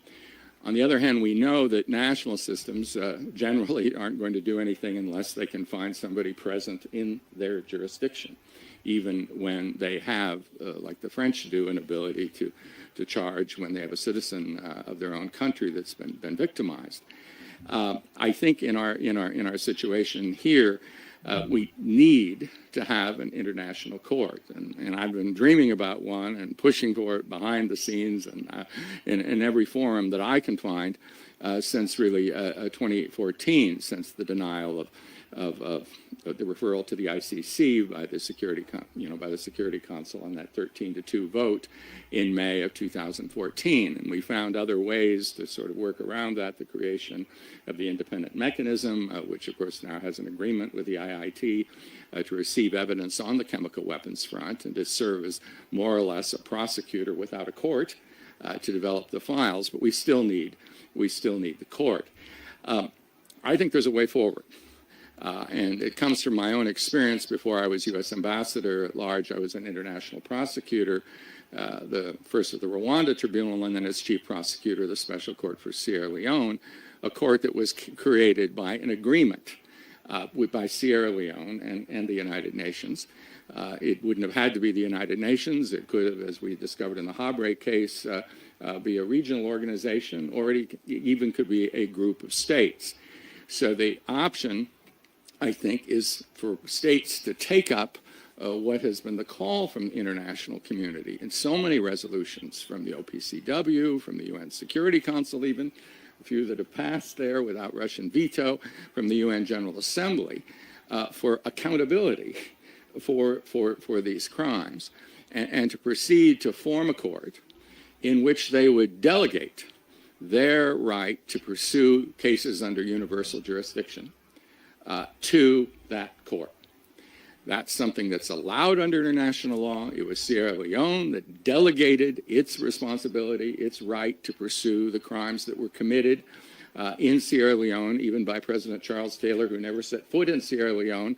Speaker 3: On the other hand, we know that national systems generally aren't going to do anything unless they can find somebody present in their jurisdiction, even when they have, like the French do, an ability to charge when they have a citizen of their own country that's been victimized. I think in our situation here, we need to have an international court, and I've been dreaming about one and pushing for it behind the scenes and in every forum that I can find since really 2014, since the denial of the referral to the ICC by the Security Council on that 13-2 vote in May of 2014, and we found other ways to sort of work around that. The creation of the independent mechanism, which of course now has an agreement with the IIT to receive evidence on the chemical weapons front and to serve as more or less a prosecutor without a court to develop the files. But we still need the court. I think there's a way forward. And it comes from my own experience. Before I was U.S. ambassador at large, I was an international prosecutor, first of the Rwanda Tribunal, and then as chief prosecutor of the Special Court for Sierra Leone, a court that was created by an agreement by Sierra Leone and the United Nations. It wouldn't have had to be the United Nations. It could have, as we discovered in the Habre case, be a regional organization, or it even could be a group of states. So the option, I think, is for states to take up what has been the call from the international community in so many resolutions from the OPCW, from the UN Security Council even, a few that have passed there without Russian veto, from the UN General Assembly, for accountability for these crimes, and to proceed to form a court in which they would delegate their right to pursue cases under universal jurisdiction to that court. That's something that's allowed under international law. It was Sierra Leone that delegated its responsibility, its right to pursue the crimes that were committed in Sierra Leone, even by President Charles Taylor, who never set foot in Sierra Leone,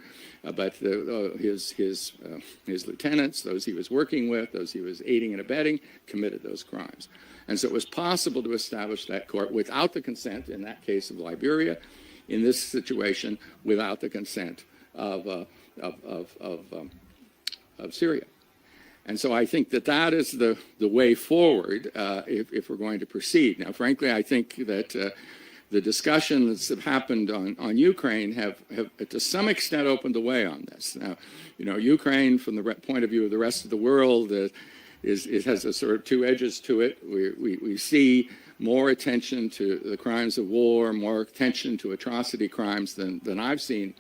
Speaker 3: but his lieutenants, those he was working with, those he was aiding and abetting, committed those crimes. And so it was possible to establish that court without the consent, in that case of Liberia, in this situation, without the consent of Syria. And so I think that that is the way forward if we're going to proceed. Now, frankly, I think that the discussions that have happened on Ukraine have to some extent opened the way on this. Now, you know, Ukraine, from the point of view of the rest of the world, it has a sort of two edges to it. We see more attention to the crimes of war, more attention to atrocity crimes than I've seen,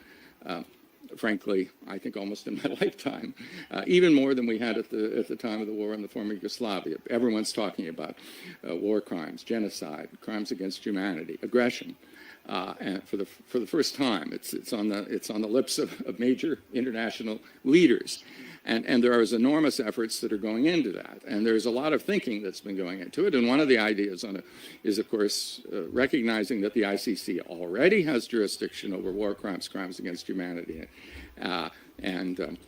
Speaker 3: frankly, I think almost in my lifetime, even more than we had at the time of the war in the former Yugoslavia. Everyone's talking about war crimes, genocide, crimes against humanity, aggression, and for the first time, it's on the lips of major international leaders. And there are enormous efforts that are going into that. And there's a lot of thinking that's been going into it. And one of the ideas on it is, of course, recognizing that the ICC already has jurisdiction over war crimes, crimes against humanity, and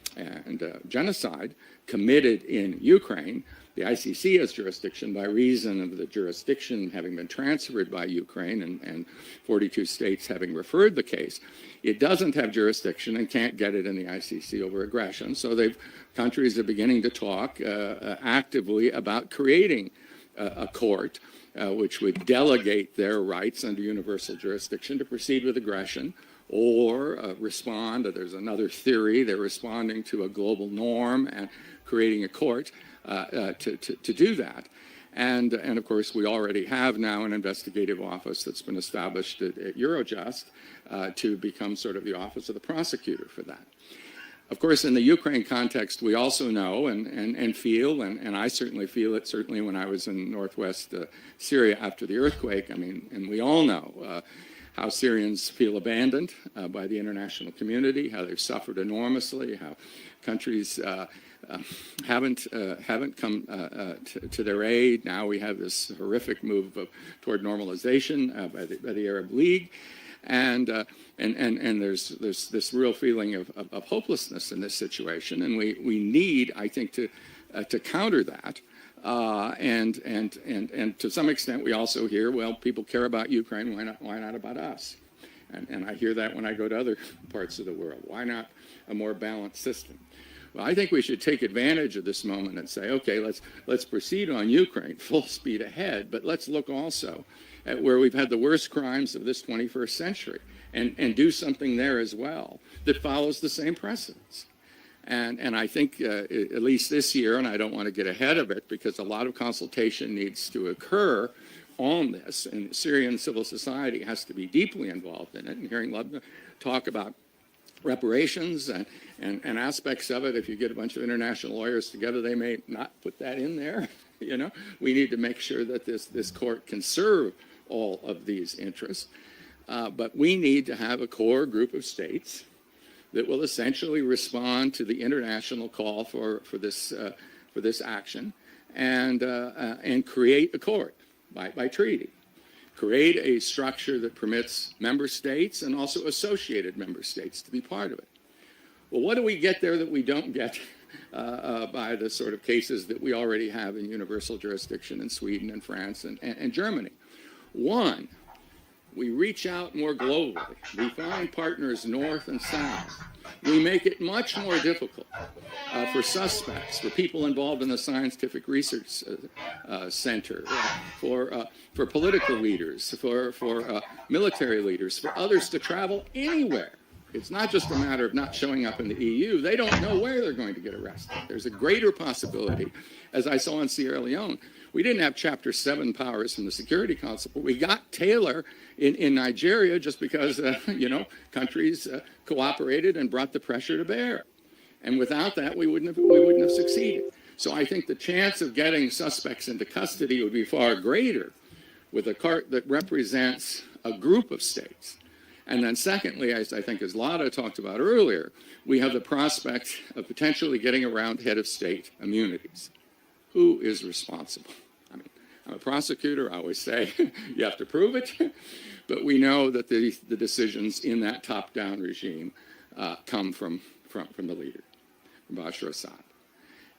Speaker 3: genocide committed in Ukraine. The ICC has jurisdiction by reason of the jurisdiction having been transferred by Ukraine and 42 states having referred the case. It doesn't have jurisdiction and can't get it in the ICC over aggression. So countries are beginning to talk actively about creating a court which would delegate their rights under universal jurisdiction to proceed with aggression or respond. There's another theory. They're responding to a global norm and creating a court to do that. And of course, we already have now an investigative office that's been established at Eurojust to become sort of the office of the prosecutor for that. Of course, in the Ukraine context, we also know and feel, and I certainly feel it, certainly when I was in northwest Syria after the earthquake, I mean, and we all know how Syrians feel abandoned by the international community, how they've suffered enormously, how countries haven't come to their aid. Now we have this horrific move toward normalization by the Arab League, and there's this real feeling of hopelessness in this situation, and we need, I think, to counter that. And to some extent, we also hear, well, people care about Ukraine. Why not about us? And I hear that when I go to other parts of the world. Why not a more balanced system? Well, I think we should take advantage of this moment and say, okay, let's proceed on Ukraine full speed ahead, but let's look also at where we've had the worst crimes of this 21st century and do something there as well that follows the same precedents. And I think at least this year, and I don't want to get ahead of it because a lot of consultation needs to occur on this, and Syrian civil society has to be deeply involved in it. And hearing Lebanon talk about reparations and aspects of it, if you get a bunch of international lawyers together, they may not put that in there. You know, we need to make sure that this court can serve all of these interests. But we need to have a core group of states that will essentially respond to the international call for this action and create a court by treaty. Create a structure that permits member states and also associated member states to be part of it. Well, what do we get there that we don't get by the sort of cases that we already have in universal jurisdiction in Sweden and France and Germany? One, We reach out more globally. We find partners north and south. We make it much more difficult for suspects, for people involved in the scientific research center, for political leaders, for military leaders, for others to travel anywhere. It's not just a matter of not showing up in the EU. They don't know where they're going to get arrested. There's a greater possibility, as I saw in Sierra Leone. We didn't have Chapter 7 powers from the Security Council, but we got Taylor in Nigeria just because, countries cooperated and brought the pressure to bear. And without that, we wouldn't have succeeded. So I think the chance of getting suspects into custody would be far greater with a court that represents a group of states. And then secondly, as I think as Lada talked about earlier, we have the prospect of potentially getting around head of state immunities. Who is responsible? I mean, I'm a prosecutor. I always say you have to prove it. But we know that the decisions in that top-down regime come from the leader, from Bashar Assad.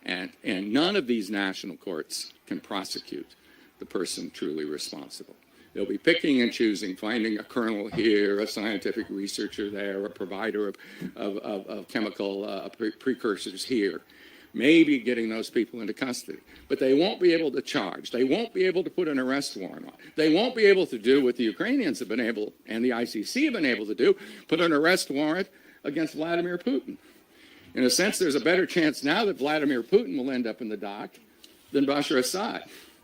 Speaker 3: And none of these national courts can prosecute the person truly responsible. They'll be picking and choosing, finding a colonel here, a scientific researcher there, a provider of chemical precursors here, maybe getting those people into custody. But they won't be able to charge. They won't be able to put an arrest warrant on. They won't be able to do what the Ukrainians have been able, and the ICC have been able to do, put an arrest warrant against Vladimir Putin. In a sense, there's a better chance now that Vladimir Putin will end up in the dock than Bashar Assad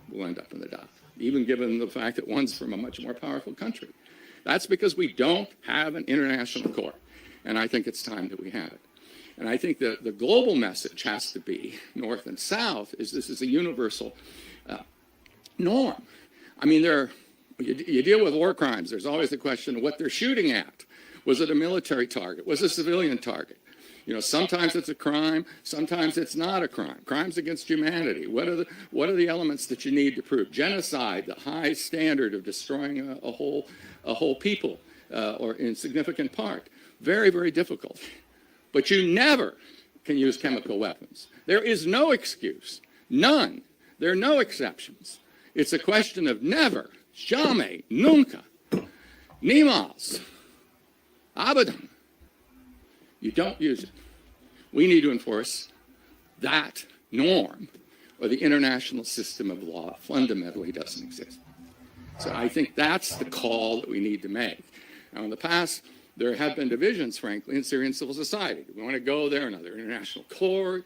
Speaker 3: will end up in the dock, even given the fact that one's from a much more powerful country. That's because we don't have an international court, and I think it's time that we have it. And I think that the global message has to be, north and south, is this is a universal norm. I mean, you deal with war crimes, there's always the question of what they're shooting at. Was it a military target? Was it a civilian target? You know, sometimes it's a crime, sometimes it's not a crime. Crimes against humanity. What are the elements that you need to prove? Genocide, the high standard of destroying a whole people, or in significant part. Very, very difficult. But you never can use chemical weapons. There is no excuse. None. There are no exceptions. It's a question of never, jamais, nunca, niemals, abadan. You don't use it. We need to enforce that norm, or the international system of law fundamentally doesn't exist. So I think that's the call that we need to make. Now, in the past, there have been divisions, frankly, in Syrian civil society. Do we want to go there, another international court?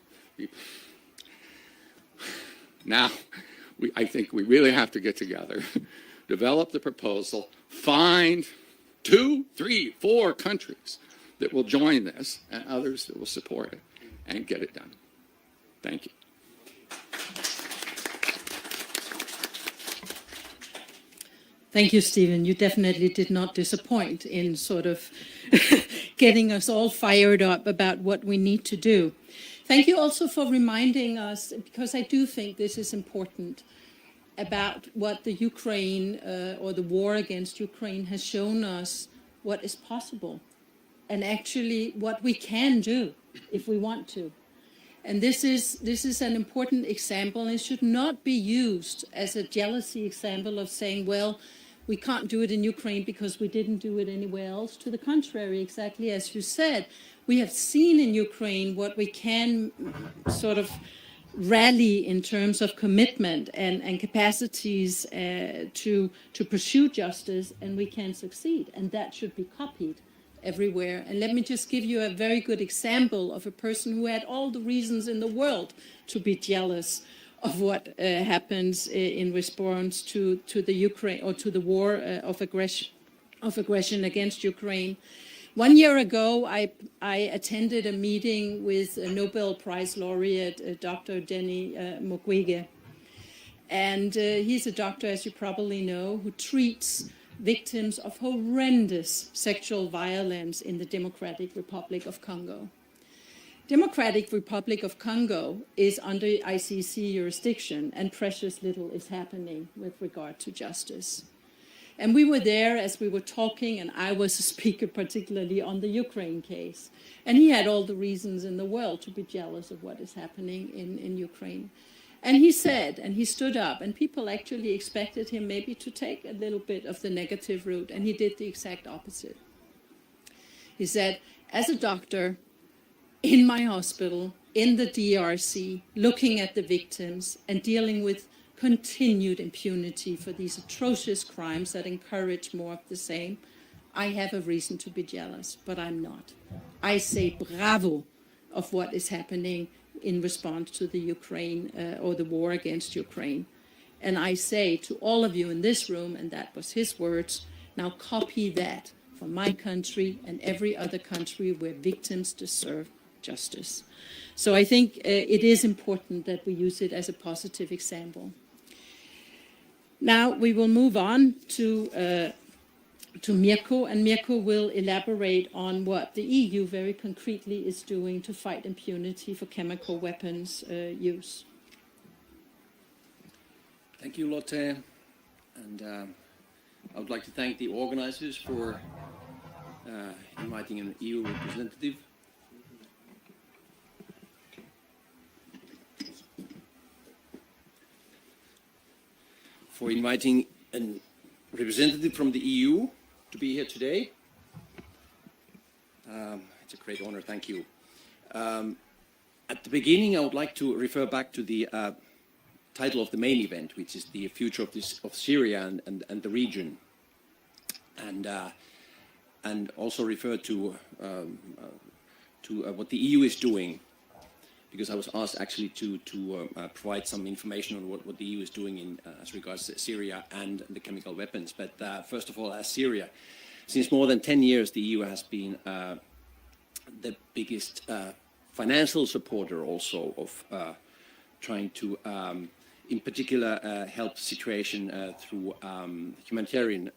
Speaker 3: Now, I think we really have to get together, develop the proposal, find 2, 3, 4 countries that will join this, and others that will support it, and get it done. Thank you.
Speaker 8: Thank you, Stephen. You definitely did not disappoint in sort of getting us all fired up about what we need to do. Thank you also for reminding us, because I do think this is important, about what the Ukraine or the war against Ukraine has shown us what is possible, and actually what we can do if we want to. And this is an important example, and it should not be used as a jealousy example of saying, well, we can't do it in Ukraine because we didn't do it anywhere else. To the contrary, exactly as you said, we have seen in Ukraine what we can sort of rally in terms of commitment and capacities to pursue justice, and we can succeed. And that should be copied everywhere. And let me just give you a very good example of a person who had all the reasons in the world to be jealous of what happens in response to the Ukraine, or to the war of aggression against Ukraine. 1 year ago, I attended a meeting with a Nobel Prize laureate, Dr. Denis Mukwege. And he's a doctor, as you probably know, who treats victims of horrendous sexual violence in the Democratic Republic of Congo. Democratic Republic of Congo is under ICC jurisdiction, and precious little is happening with regard to justice. And we were there as we were talking, and I was a speaker particularly on the Ukraine case. And he had all the reasons in the world to be jealous of what is happening in Ukraine. And he said, and he stood up, and people actually expected him maybe to take a little bit of the negative route, and he did the exact opposite. He said, as a doctor in my hospital, in the DRC, looking at the victims and dealing with continued impunity for these atrocious crimes that encourage more of the same, I have a reason to be jealous, but I'm not. I say bravo of what is happening in response to the Ukraine or the war against Ukraine. And I say to all of you in this room, and that was his words, now copy that for my country and every other country where victims deserve justice. So I think it is important that we use it as a positive example. Now we will move on to Mirko, and Mirko will elaborate on what the EU very concretely is doing to fight impunity for chemical weapons use.
Speaker 10: Thank you, Lotte, and I would like to thank the organizers for inviting an EU representative. For inviting a representative from the EU to be here today. It's a great honor, thank you. At the beginning, I would like to refer back to the title of the main event, which is the future of Syria and the region, and also refer to what the EU is doing, because I was asked actually to provide some information on what the EU is doing as regards Syria and the chemical weapons. But first of all, as Syria, since more than 10 years, the EU has been the biggest financial supporter also of trying to, in particular, help the situation through humanitarian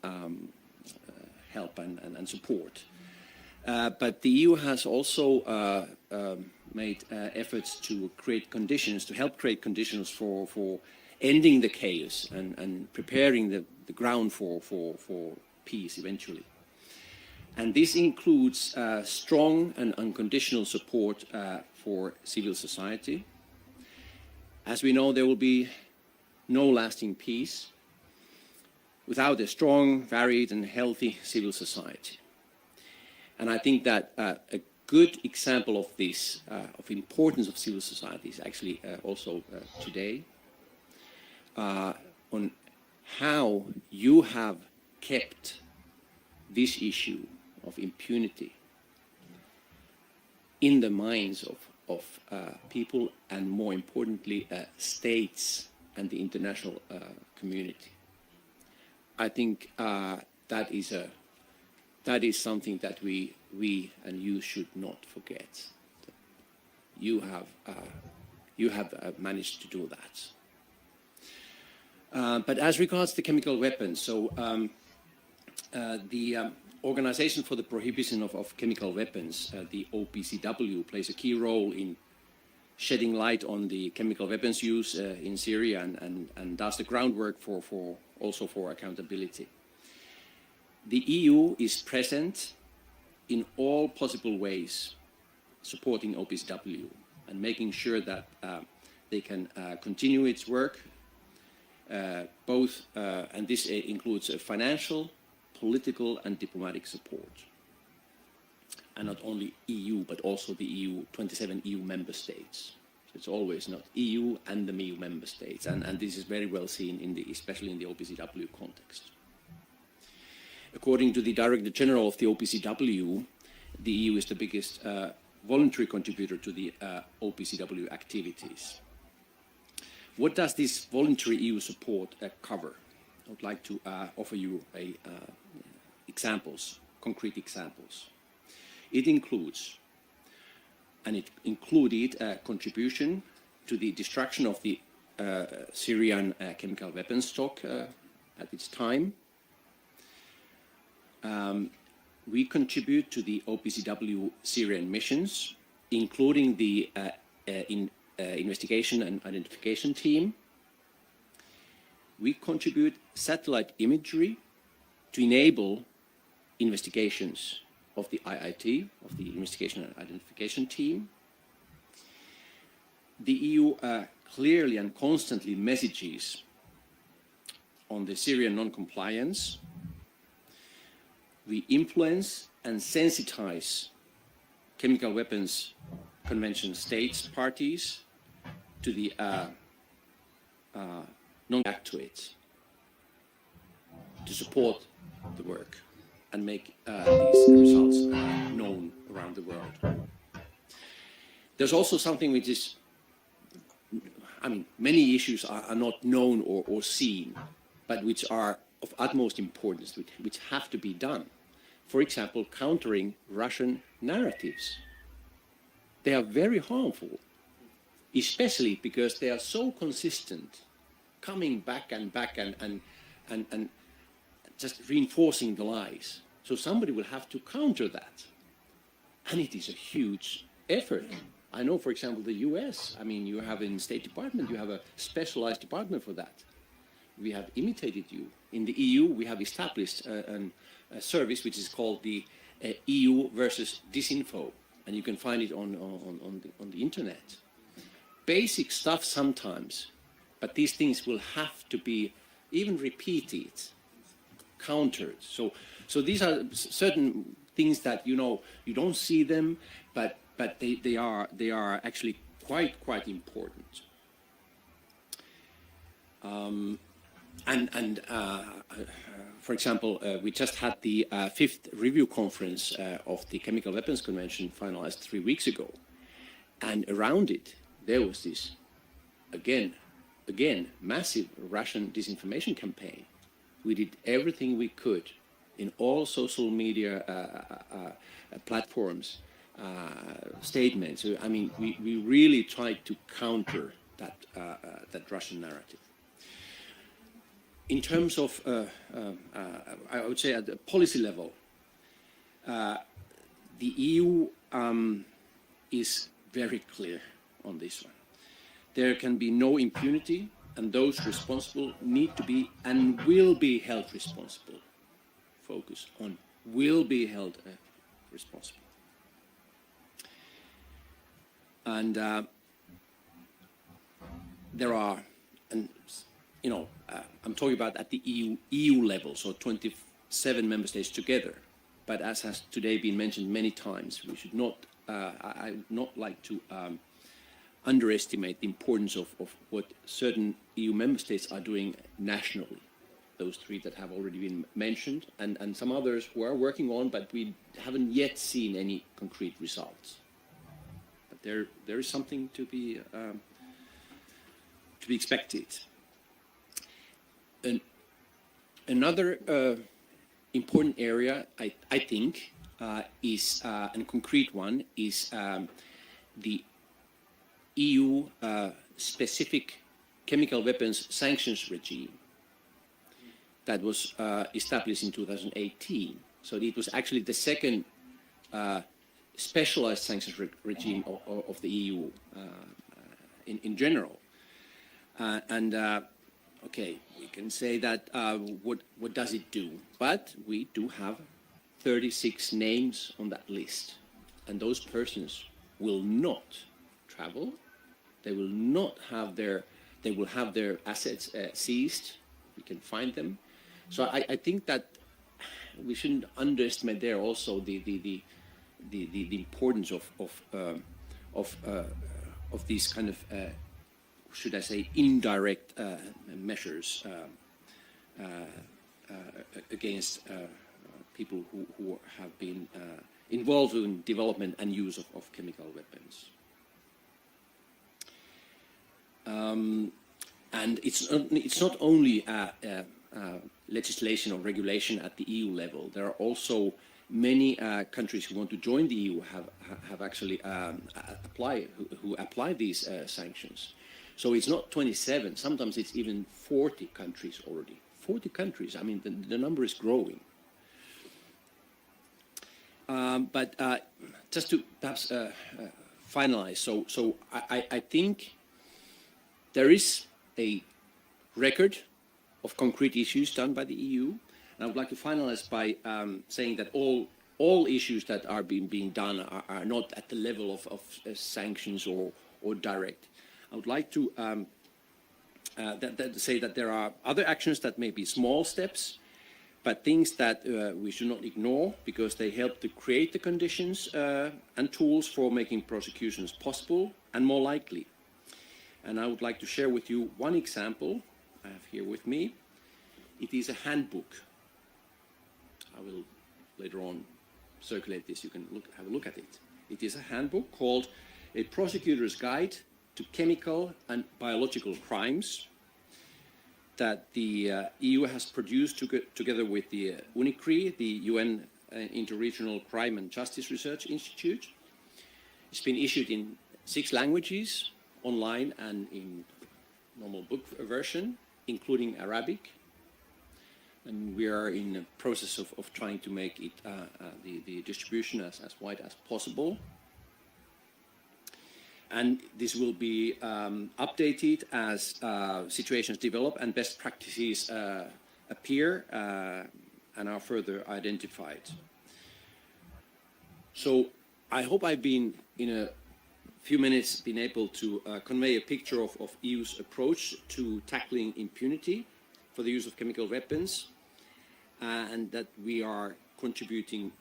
Speaker 10: help and support. But the EU has also made efforts to create conditions, to help create conditions for ending the chaos and preparing the ground for peace eventually. And this includes strong and unconditional support for civil society. As we know, there will be no lasting peace without a strong, varied and healthy civil society. And I think that a good example of this, of importance of civil society, is actually also today, on how you have kept this issue of impunity in the minds of people, and more importantly, states and the international community. I think that is something that we and you should not forget. You have managed to do that. But as regards the chemical weapons, so the Organization for the Prohibition of Chemical Weapons, the OPCW, plays a key role in shedding light on the chemical weapons use in Syria and does the groundwork also for accountability. The EU is present in all possible ways supporting OPCW and making sure that they can continue its work, and this includes financial, political and diplomatic support. And not only EU, but also the 27 EU member states. So it's always not EU and the EU member states, and this is very well seen especially in the OPCW context. According to the Director General of the OPCW, the EU is the biggest voluntary contributor to the OPCW activities. What does this voluntary EU support cover? I would like to offer you concrete examples. It includes, and it included a contribution to the destruction of the Syrian chemical weapons stock at its time. We contribute to the OPCW Syrian missions, including the investigation and identification team. We contribute satellite imagery to enable investigations of the IIT, of the investigation and identification team. The EU clearly and constantly messages on the Syrian non-compliance. We influence and sensitize chemical weapons convention states parties to the non-act to it, to support the work and make these results known around the world. There's also something which is, I mean, many issues are not known or seen, but which are of utmost importance, which have to be done. For example, countering Russian narratives. They are very harmful, especially because they are so consistent, coming back and just reinforcing the lies. So somebody will have to counter that. And it is a huge effort. I know, for example, the US, I mean, you have in State Department, you have a specialized department for that. We have imitated you. In the EU, we have established a service which is called the EU versus Disinfo. And you can find it on the internet. Basic stuff sometimes, but these things will have to be even repeated, countered. So these are certain things that, you know, you don't see them, but they are actually quite important. For example, we just had the 5th review conference of the Chemical Weapons Convention finalized 3 weeks ago. And around it, there was this, again, massive Russian disinformation campaign. We did everything we could in all social media platforms, statements. So, I mean, we really tried to counter that Russian narrative. In terms of, I would say at the policy level, the EU is very clear on this one. There can be no impunity, and those responsible need to be and will be held responsible. Focus on will be held responsible. And there are, and you know, I'm talking about at the EU level, so 27 member states together. But as has today been mentioned many times, we should not, I would not like to underestimate the importance of what certain EU member states are doing nationally. Those 3 that have already been mentioned, and some others who are working on, but we haven't yet seen any concrete results. But there is something to be expected. Another important area, I think, is, and concrete one, is the EU specific chemical weapons sanctions regime that was established in 2018. So it was actually the second specialized sanctions regime of the EU in general. Okay, we can say that what does it do? But we do have 36 names on that list, and those persons will not travel. They will not have their. They will have their assets seized. We can find them. So I think that we shouldn't underestimate there also the importance of these kind of. Should I say, indirect measures against people who have been involved in development and use of chemical weapons. And it's not only legislation or regulation at the EU level. There are also many countries who want to join the EU have actually who apply these sanctions. So it's not 27, sometimes it's even 40 countries already. 40 countries, I mean, the number is growing. But just to perhaps finalize, so I think there is a record of concrete issues done by the EU. And I would like to finalize by saying that all issues that are being done are not at the level of sanctions or direct. I would like to say that there are other actions that may be small steps, but things that we should not ignore because they help to create the conditions and tools for making prosecutions possible and more likely. And I would like to share with you one example I have here with me. It is a handbook. I will later on circulate this. You can have a look at it. It is a handbook called A Prosecutor's Guide to Chemical and Biological Crimes that the EU has produced together with the UNICRI, the UN Interregional Crime and Justice Research Institute. It's been issued in 6 languages, online and in normal book version, including Arabic. And we are in the process of trying to make it the distribution as wide as possible. And this will be updated as situations develop and best practices appear and are further identified. So I hope I've been, in a few minutes, been able to convey a picture of EU's approach to tackling impunity for the use of chemical weapons, and that we are contributing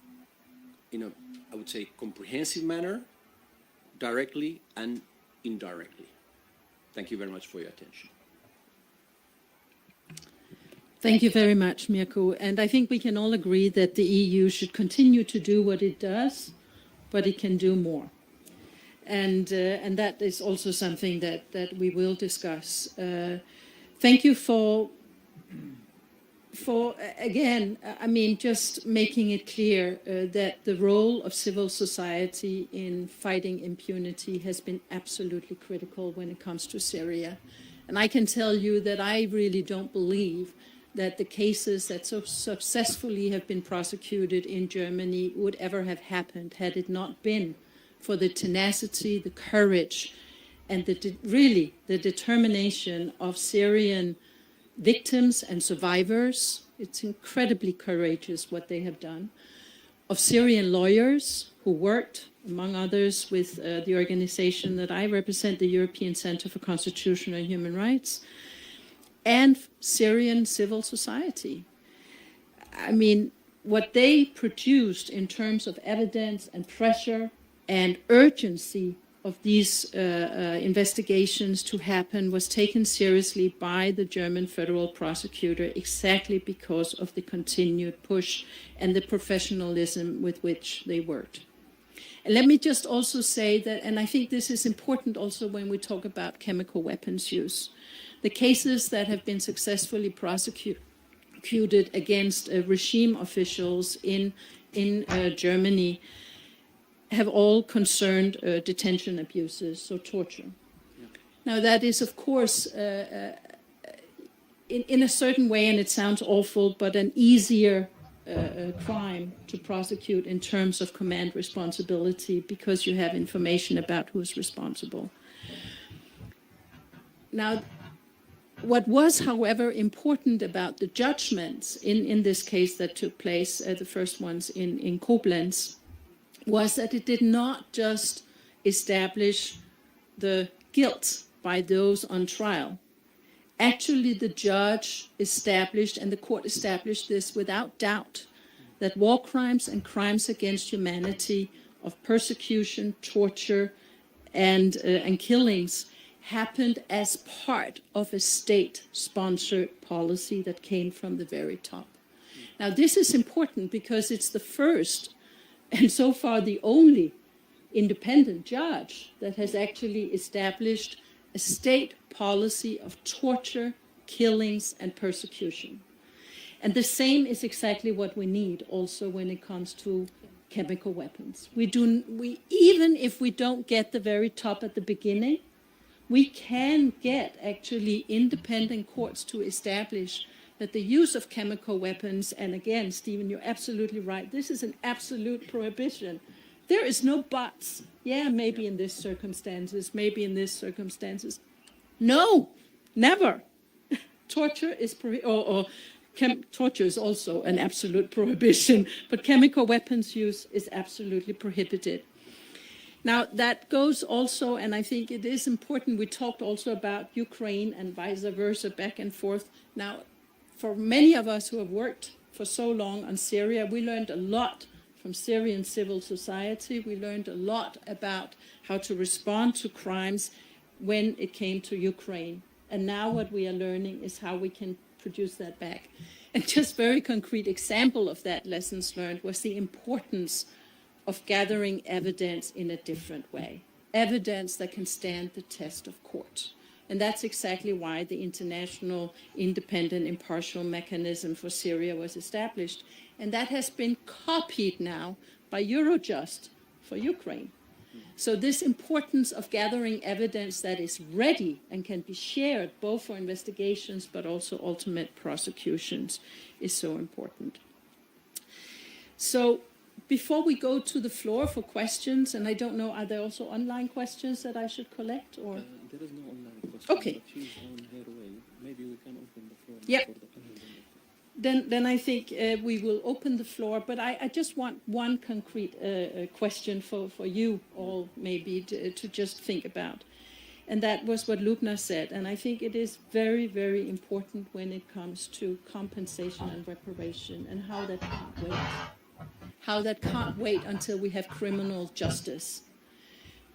Speaker 10: in a, I would say, comprehensive manner, directly and indirectly. Thank you very much for your attention.
Speaker 8: Thank you very much, Mirko. And I think we can all agree that the EU should continue to do what it does, but it can do more. And that is also something that we will discuss. Thank you for again, I mean, just making it clear that the role of civil society in fighting impunity has been absolutely critical when it comes to Syria. And I can tell you that I really don't believe that the cases that so successfully have been prosecuted in Germany would ever have happened had it not been for the tenacity, the courage, and really the determination of Syrian victims and survivors. It's incredibly courageous what they have done. Of Syrian lawyers who worked, among others, with the organization that I represent, the European Center for Constitutional and Human Rights, and Syrian civil society. I mean, what they produced in terms of evidence and pressure and urgency of these investigations to happen was taken seriously by the German federal prosecutor exactly because of the continued push and the professionalism with which they worked. And let me just also say that, and I think this is important also when we talk about chemical weapons use, the cases that have been successfully prosecuted against regime officials in Germany have all concerned detention abuses, so torture. Now that is, of course, in a certain way, and it sounds awful, but an easier crime to prosecute in terms of command responsibility because you have information about who's responsible. Now, what was, however, important about the judgments in this case that took place, the first ones in Koblenz, was that it did not just establish the guilt by those on trial. Actually, the judge established, and the court established this without doubt, that war crimes and crimes against humanity of persecution, torture, and killings happened as part of a state-sponsored policy that came from the very top. Now, this is important because it's the first and so far the only independent judge that has actually established a state policy of torture, killings, and persecution. And the same is exactly what we need also when it comes to chemical weapons. Even if we don't get the very top at the beginning, we can get actually independent courts to establish that the use of chemical weapons, and again, Stephen, you're absolutely right, this is an absolute prohibition. There is no buts. Yeah, maybe in this circumstances, maybe in this circumstances. No, never. Torture is torture is also an absolute prohibition, but chemical weapons use is absolutely prohibited. Now, that goes also, and I think it is important, we talked also about Ukraine and vice versa, back and forth. Now, for many of us who have worked for so long on Syria, we learned a lot from Syrian civil society. We learned a lot about how to respond to crimes when it came to Ukraine. And now what we are learning is how we can produce that back. And just very concrete example of that lessons learned was the importance of gathering evidence in a different way, evidence that can stand the test of court. And that's exactly why the international independent impartial mechanism for Syria was established. And that has been copied now by Eurojust for Ukraine. So this importance of gathering evidence that is ready and can be shared both for investigations but also ultimate prosecutions is so important. So before we go to the floor for questions, and I don't know, are there also online questions that I should collect? Or
Speaker 2: there is no online question.
Speaker 8: Okay.
Speaker 2: But she's on her way. Maybe we can open the floor
Speaker 8: Yeah.
Speaker 2: for the panel.
Speaker 8: Then I think we will open the floor, but I just want one concrete question for you all maybe to just think about. And that was what Lubna said. And I think it is very, very important when it comes to compensation and reparation and how that can't wait. How that can't wait until we have criminal justice.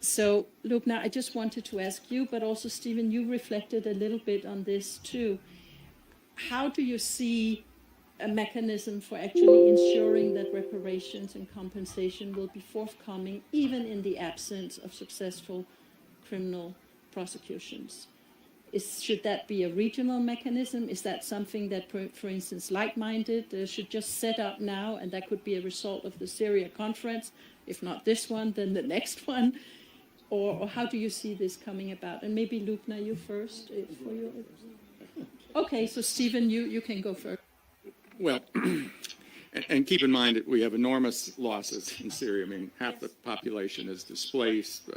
Speaker 8: So, Lubna, I just wanted to ask you, but also, Stephen, you reflected a little bit on this too. How do you see a mechanism for actually ensuring that reparations and compensation will be forthcoming, even in the absence of successful criminal prosecutions? Should that be a regional mechanism? Is that something that, for instance, like-minded should just set up now, and that could be a result of the Syria conference? If not this one, then the next one. Or how do you see this coming about? And maybe Lubna, you first. For your... Okay, so Stephen, you can go first.
Speaker 3: Well, and keep in mind that we have enormous losses in Syria. I mean, half the population is displaced,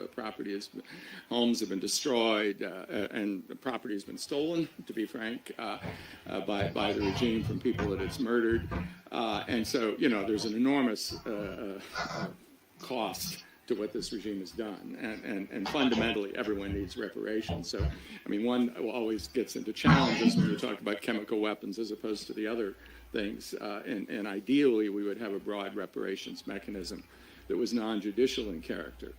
Speaker 3: homes have been destroyed, and property has been stolen, to be frank, by the regime from people that it's murdered. And so, you know, there's an enormous cost to what this regime has done. And fundamentally, everyone needs reparations. So, I mean, one always gets into challenges when you talk about chemical weapons as opposed to the other things. And ideally, we would have a broad reparations mechanism that was non-judicial in character.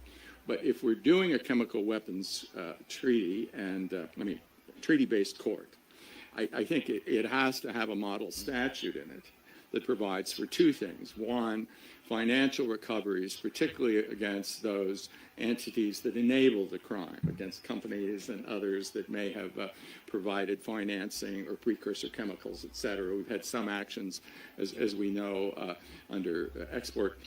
Speaker 3: But if we're doing a chemical weapons treaty and, treaty-based court, I think it has to have a model statute in it that provides for two things. One, financial recoveries, particularly against those entities that enable the crime, against companies and others that may have provided financing or precursor chemicals, et cetera. We've had some actions, as we know, under export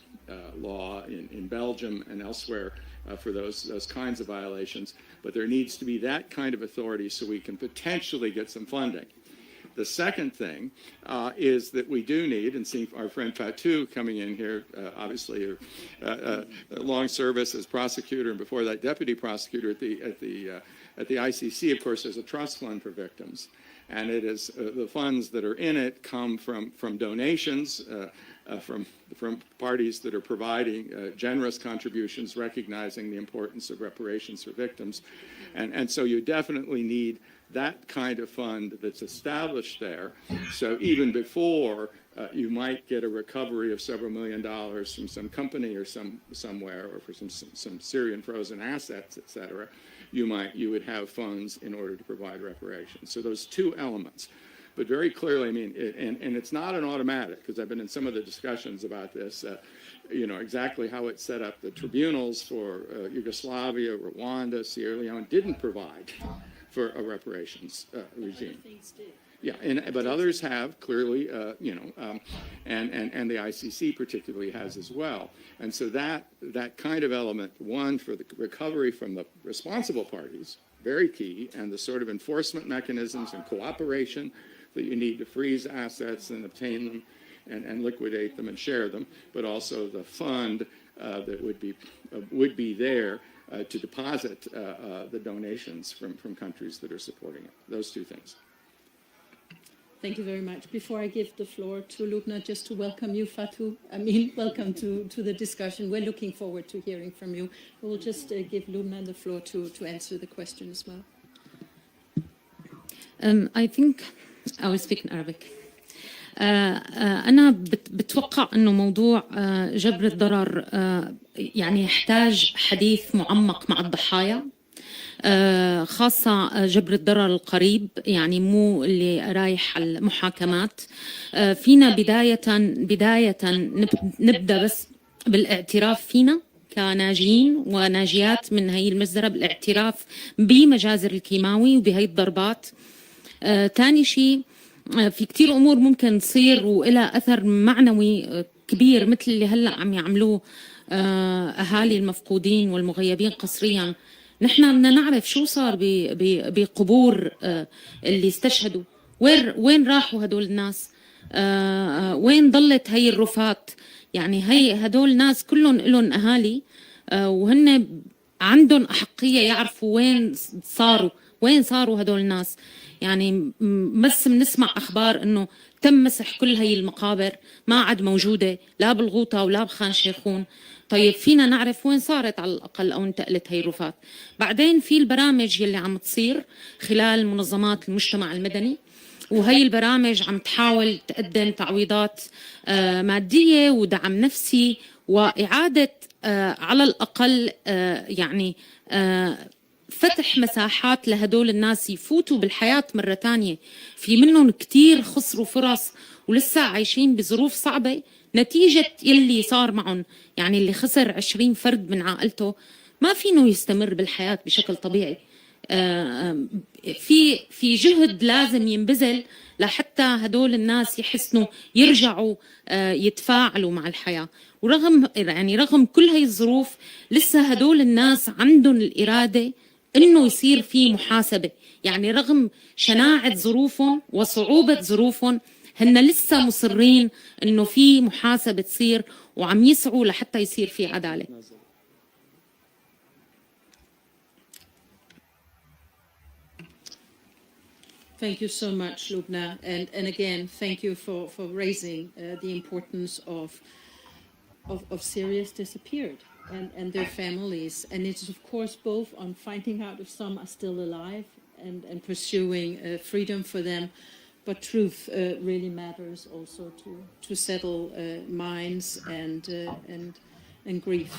Speaker 3: law in Belgium and elsewhere for those kinds of violations. But there needs to be that kind of authority so we can potentially get some funding. The second thing is that we do need, and seeing our friend Fatou coming in here, obviously a long service as prosecutor, and before that deputy prosecutor at the ICC. Of course, there's a trust fund for victims, and it is the funds that are in it come from donations from parties that are providing generous contributions, recognizing the importance of reparations for victims, and so you definitely need that kind of fund that's established there. So even before you might get a recovery of several $1 million from some company or somewhere, or for some Syrian frozen assets, et cetera, you would have funds in order to provide reparations. So those two elements. But very clearly, I mean, and it's not an automatic, because I've been in some of the discussions about this, exactly how it's set up. The tribunals for Yugoslavia, Rwanda, Sierra Leone didn't provide for a reparations regime. Yeah, but others have clearly, and the ICC particularly has as well. And so that kind of element, one, for the recovery from the responsible parties, very key, and the sort of enforcement mechanisms and cooperation that you need to freeze assets and obtain them and liquidate them and share them, but also the fund that would be there to deposit the donations from countries that are supporting it. Those two things.
Speaker 8: Thank you very much. Before I give the floor to Lubna, just to welcome you, Fatou. Welcome to the discussion. We're looking forward to hearing from you. We'll just give Lubna the floor to answer the question as well.
Speaker 9: I think I will speak in Arabic. أنا بتوقع أنه موضوع جبر الضرر يعني يحتاج حديث معمق مع الضحايا، خاصة جبر الضرر القريب، يعني مو اللي رايح على المحاكمات. فينا بداية نبدأ بس بالاعتراف فينا كناجين وناجيات من هي المجزرة، بالاعتراف بمجازر الكيماوي وبهي الضربات. تاني شيء، في كتير أمور ممكن تصير وإلها أثر معنوي كبير مثل اللي هلأ عم يعملوه أهالي المفقودين والمغيبين قسريا. نحن بدنا نعرف شو صار بقبور اللي استشهدوا، وين راحوا هدول الناس، وين ضلت هي الرفات. يعني هدول الناس كلهم لهم أهالي، وهن عندهم أحقية يعرفوا وين صاروا هدول الناس. يعني بس بنسمع أخبار إنه تم مسح كل هي المقابر، ما عاد موجودة لا بالغوطة ولا بخان شيخون. طيب فينا نعرف وين صارت على الأقل أو انتقلت هي الرفات. بعدين في البرامج يلي عم تصير خلال منظمات المجتمع المدني، وهي البرامج عم تحاول تقدم تعويضات مادية ودعم نفسي وإعادة على الأقل يعني فتح مساحات لهدول الناس يفوتوا بالحياة مرة تانية. في منهم كتير خسروا فرص ولسه عايشين بظروف صعبة نتيجة يلي صار معهم. يعني اللي خسر 20 فرد من عائلته ما فينه يستمر بالحياة بشكل طبيعي. في جهد لازم ينبذل لحتى هدول الناس يحسنوا يرجعوا يتفاعلوا مع الحياة. رغم كل هاي الظروف لسه هدول الناس عندهم الإرادة إنه يصير في محاسبة. يعني رغم شناعة ظروفهم وصعوبة ظروفهم هن لسه مصرين إنه في محاسبة تصير، وعم يسعوا لحتى يصير في عدالة.
Speaker 8: Thank you so much, Lubna. And again, thank you for raising the importance of Syrians disappeared and their families. And it's, of course, both on finding out if some are still alive and pursuing freedom for them. But truth really matters also to settle minds and grief.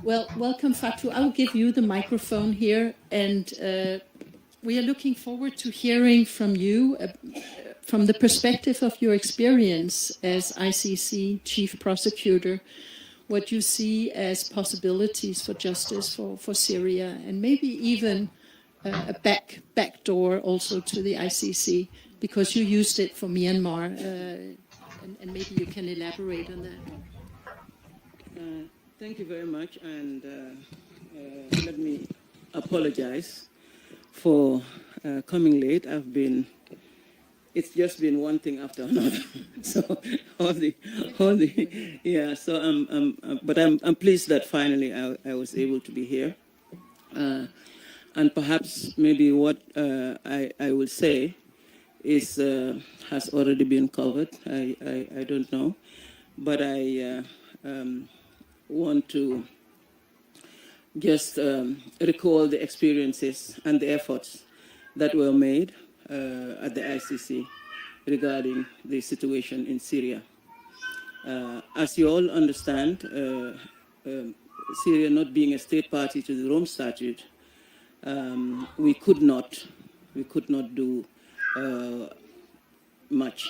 Speaker 8: Well, welcome, Fatou. I'll give you the microphone here, and we are looking forward to hearing from you, from the perspective of your experience as ICC Chief Prosecutor, what you see as possibilities for justice for Syria, and maybe even a back door also to the ICC, because you used it for Myanmar, and maybe you can elaborate on that.
Speaker 11: Thank you very much, and let me apologize for coming late. It's just been one thing after another. So yeah. So but I'm pleased that finally I was able to be here, and perhaps maybe what I will say is has already been covered. I don't know, but I want to just recall the experiences and the efforts that were made at the ICC regarding the situation in Syria. As you all understand, Syria not being a state party to the Rome Statute, we could not do much,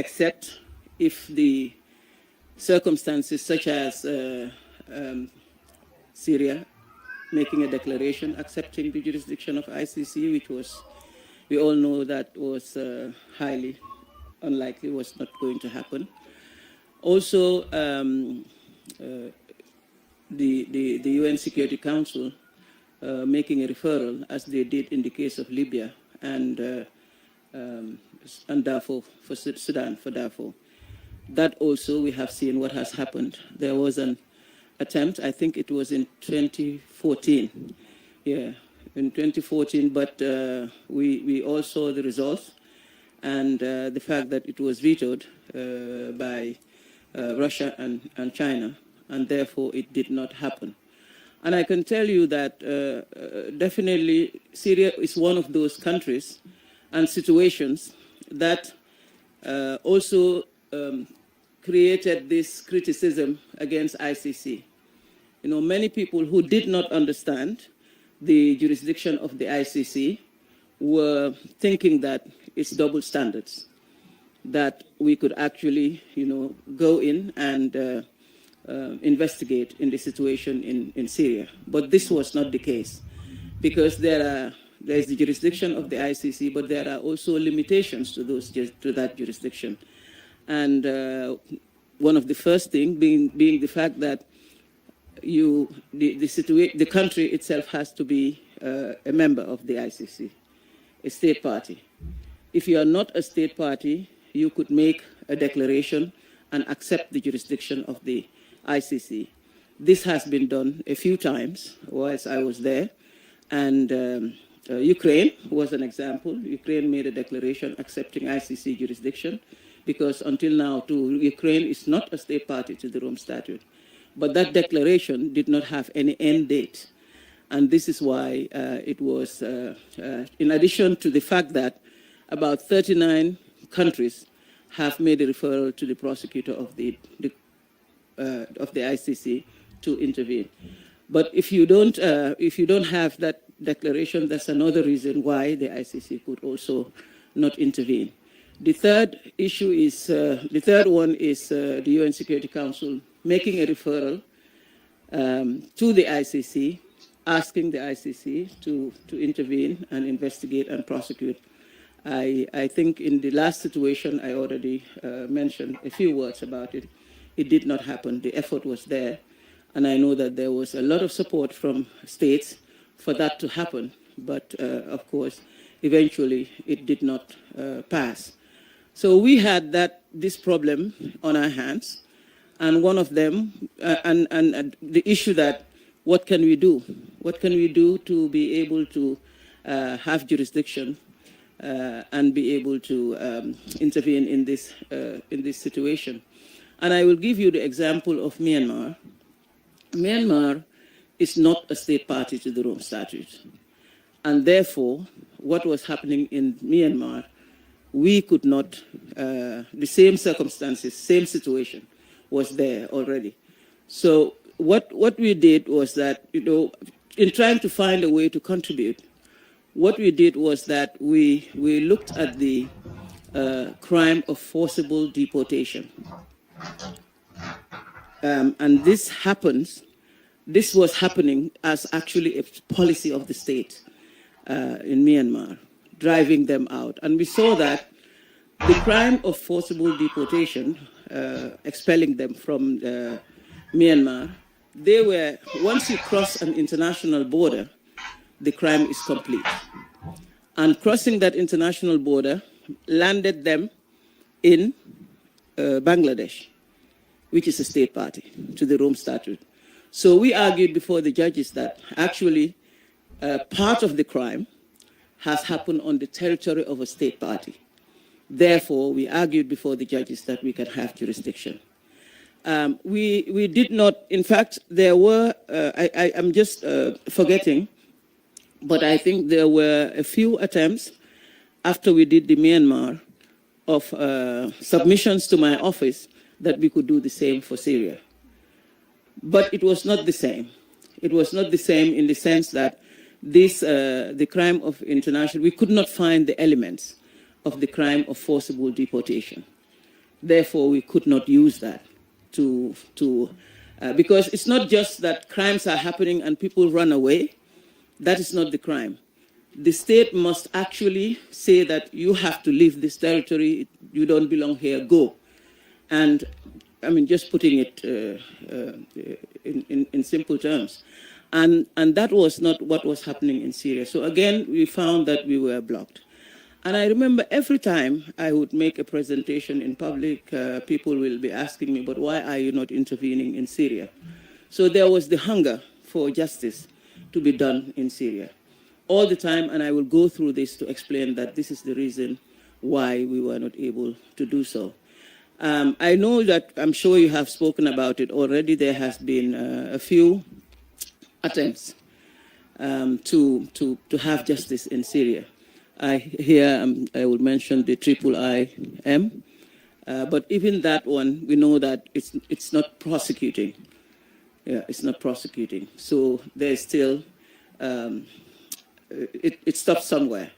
Speaker 11: except if the circumstances such as Syria making a declaration accepting the jurisdiction of ICC, which was, we all know that was highly unlikely, was not going to happen. Also, the UN Security Council making a referral, as they did in the case of Libya and Darfur, for Sudan, for Darfur. That also we have seen what has happened. There was an attempt, I think it was in 2014, yeah, in 2014, but we all saw the results and the fact that it was vetoed by Russia and China, and therefore it did not happen. And I can tell you that definitely Syria is one of those countries and situations that also created this criticism against ICC. You know, many people who did not understand the jurisdiction of the ICC were thinking that it's double standards, that we could actually, you know, go in and investigate in the situation in Syria. But this was not the case, because there is the jurisdiction of the ICC, but there are also limitations to that jurisdiction. And one of the first things being the fact that the country itself has to be a member of the ICC, a state party. If you are not a state party, you could make a declaration and accept the jurisdiction of the ICC. This has been done a few times whilst I was there, and Ukraine was an example. Ukraine made a declaration accepting ICC jurisdiction, because until now, too, Ukraine is not a state party to the Rome Statute. But that declaration did not have any end date. And this is why it was, in addition to the fact that about 39 countries have made a referral to the prosecutor of the ICC to intervene. But if you don't have that declaration, that's another reason why the ICC could also not intervene. The third issue is, the third one is the UN Security Council making a referral to the ICC, asking the ICC to intervene and investigate and prosecute. I think in the last situation, I already mentioned a few words about it. It did not happen. The effort was there. And I know that there was a lot of support from states for that to happen. But of course, eventually it did not pass. So we had this problem on our hands. And one of them, and the issue that, what can we do? What can we do to be able to have jurisdiction and be able to intervene in this situation? And I will give you the example of Myanmar. Myanmar is not a state party to the Rome Statute. And therefore, what was happening in Myanmar, we could not, the same circumstances, same situation was there already. So what we did was that, you know, in trying to find a way to contribute, what we did was that we looked at the crime of forcible deportation. And this was happening as actually a policy of the state in Myanmar, driving them out. And we saw that the crime of forcible deportation, expelling them from Myanmar, once you cross an international border, the crime is complete. And crossing that international border landed them in Bangladesh, which is a state party to the Rome Statute. So we argued before the judges that actually part of the crime has happened on the territory of a state party. Therefore, we argued before the judges that we can have jurisdiction. We did not, in fact, there were, I'm just forgetting, but I think there were a few attempts after we did the Myanmar of submissions to my office that we could do the same for Syria. But it was not the same. It was not the same in the sense that the crime of international, we could not find the elements of the crime of forcible deportation. Therefore, we could not use that because it's not just that crimes are happening and people run away. That is not the crime. The state must actually say that you have to leave this territory, you don't belong here, go. And I mean, just putting it in simple terms. And that was not what was happening in Syria. So again, we found that we were blocked. And I remember every time I would make a presentation in public, people will be asking me, but why are you not intervening in Syria? So there was the hunger for justice to be done in Syria all the time, and I will go through this to explain that this is the reason why we were not able to do so. I know that, I'm sure you have spoken about it already, there has been a few attempts to have justice in Syria. I would mention the IIIM, but even that one, we know that it's not prosecuting. Yeah, it's not prosecuting. So there's still, it stops somewhere.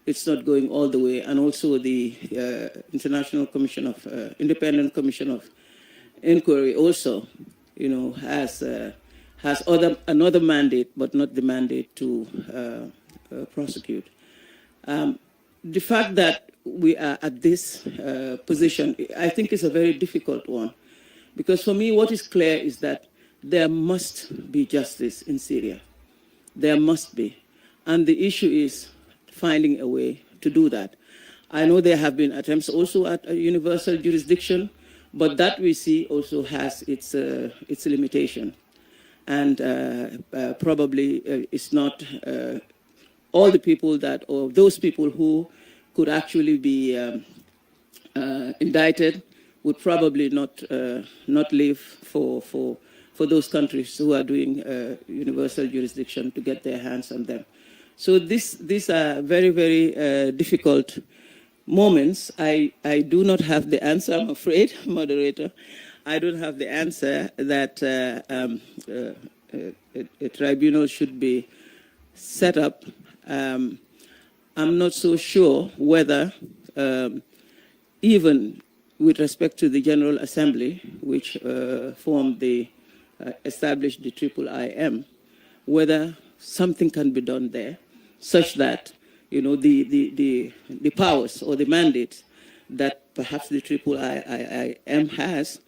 Speaker 11: It's not going all the way. And also the International Commission of, Independent Commission of Inquiry also, has another mandate, but not the mandate to prosecute. The fact that we are at this position, I think is a very difficult one. Because for me, what is clear is that there must be justice in Syria. There must be. And the issue is finding a way to do that. I know there have been attempts also at a universal jurisdiction, but that we see also has its limitation. And probably it's not all the people that, or those people who could actually be indicted would probably not live for those countries who are doing universal jurisdiction to get their hands on them. So these are very, very difficult moments. I do not have the answer, I'm afraid, moderator. I don't have the answer that a tribunal should be set up. I'm not so sure whether, even with respect to the General Assembly, which established the IIIM, whether something can be done there, such that the powers or the mandates that perhaps the IIIM has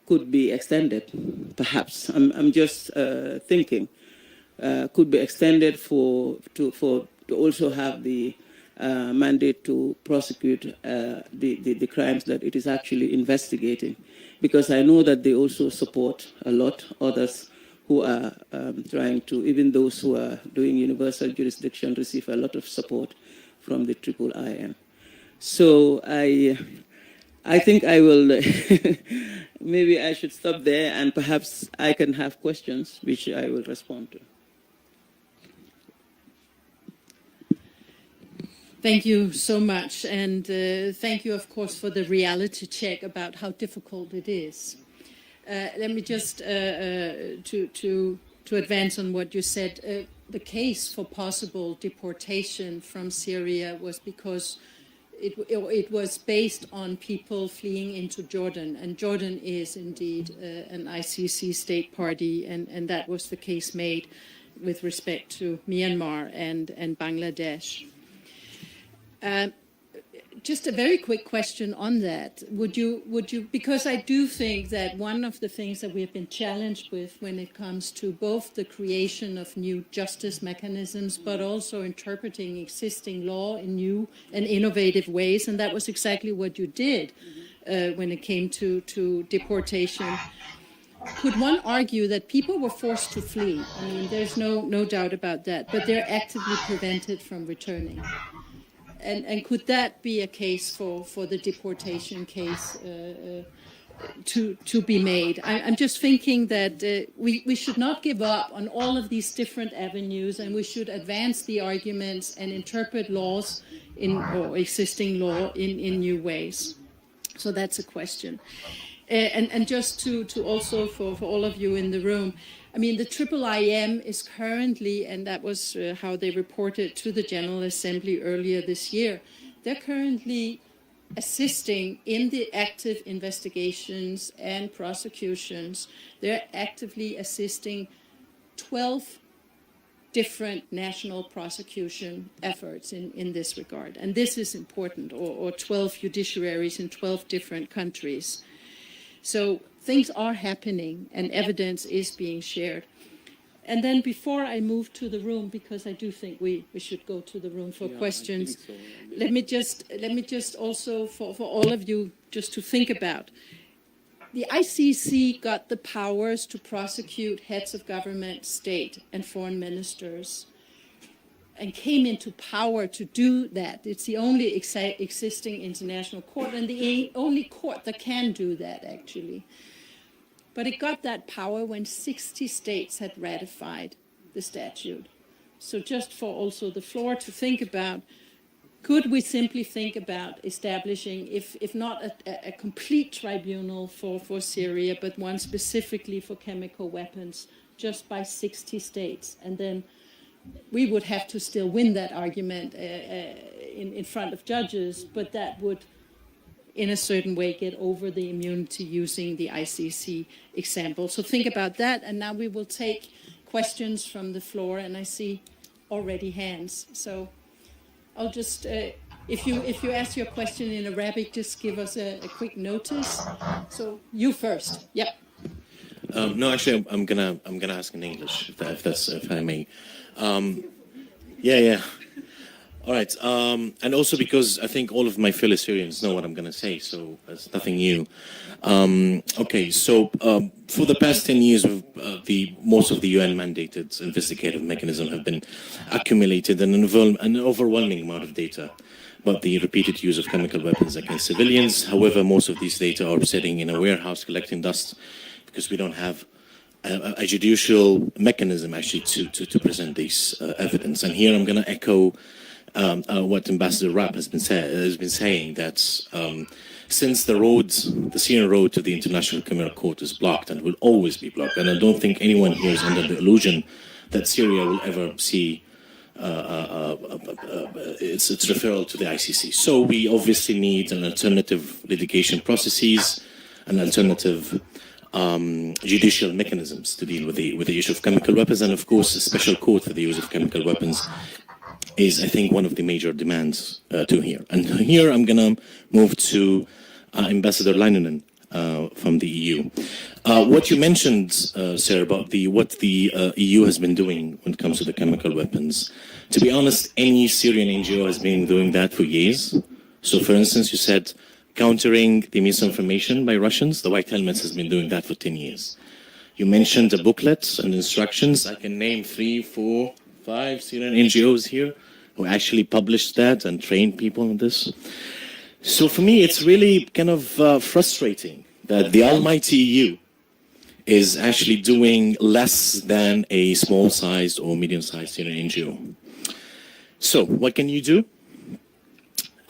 Speaker 11: could be extended. Perhaps I'm just thinking could be extended to also have the mandate to prosecute the crimes that it is actually investigating, because I know that they also support a lot others who are trying to, even those who are doing universal jurisdiction receive a lot of support from the IIIM. So I think I will, maybe I should stop there, and perhaps I can have questions which I will respond to.
Speaker 8: Thank you so much, and thank you, of course, for the reality check about how difficult it is. Let me just, to advance on what you said, the case for possible deportation from Syria was because it was based on people fleeing into Jordan, and Jordan is indeed an ICC state party, and that was the case made with respect to Myanmar and Bangladesh. Just a very quick question on that. Would you, because I do think that one of the things that we have been challenged with when it comes to both the creation of new justice mechanisms, but also interpreting existing law in new and innovative ways, and that was exactly what you did when it came to deportation. Could one argue that people were forced to flee? I mean, there's no doubt about that, but they're actively prevented from returning. And could that be a case for the deportation case to be made? I'm just thinking that we should not give up on all of these different avenues, and we should advance the arguments and interpret laws or existing law in new ways. So that's a question. And just to also for all of you in the room, I mean, the IIIM is currently, and that was how they reported to the General Assembly earlier this year, they're currently assisting in the active investigations and prosecutions. They're actively assisting 12 different national prosecution efforts in this regard. And this is important, or 12 judiciaries in 12 different countries. So things are happening and evidence is being shared. And then before I move to the room, because I do think we should go to the room for questions, so. let me just also for all of you just to think about. The ICC got the powers to prosecute heads of government, state, and foreign ministers and came into power to do that. It's the only existing international court and the only court that can do that, actually. But it got that power when 60 states had ratified the statute. So just for also the floor to think about, could we simply think about establishing, if not a complete tribunal for Syria, but one specifically for chemical weapons, just by 60 states? And then we would have to still win that argument in front of judges, but that would, in a certain way, get over the immunity using the ICC example. So think about that, and now we will take questions from the floor, and I see already hands. So I'll just, if you ask your question in Arabic, just give us a quick notice. So you first. Yep.
Speaker 12: No, actually, I'm gonna ask in English if I may. Yeah. All right. And also because I think all of my fellow Syrians know what I'm gonna say, so it's nothing new. Okay. So for the past 10 years, most of the UN-mandated investigative mechanisms have been accumulated an overwhelming amount of data about the repeated use of chemical weapons against civilians. However, most of these data are sitting in a warehouse collecting dust because we don't have a judicial mechanism actually to present this evidence. And here I'm going to echo what Ambassador Rapp has been saying, that since the Syrian road to the International Criminal Court is blocked and will always be blocked, and I don't think anyone here is under the illusion that Syria will ever see its referral to the ICC. So we obviously need an alternative litigation processes, an alternative judicial mechanisms to deal with the issue of chemical weapons, and of course a special court for the use of chemical weapons is, I think, one of the major demands to here. And here I'm going to move to Ambassador Leinonen from the EU. What you mentioned, sir, about what the EU has been doing when it comes to the chemical weapons, to be honest, any Syrian NGO has been doing that for years. So, for instance, you said countering the misinformation by Russians. The White Helmets has been doing that for 10 years. You mentioned the booklets and instructions. I can name 3, 4, 5 Syrian NGOs here who actually published that and trained people on this. So for me, it's really kind of frustrating that the almighty EU is actually doing less than a small-sized or medium-sized Syrian NGO. So what can you do?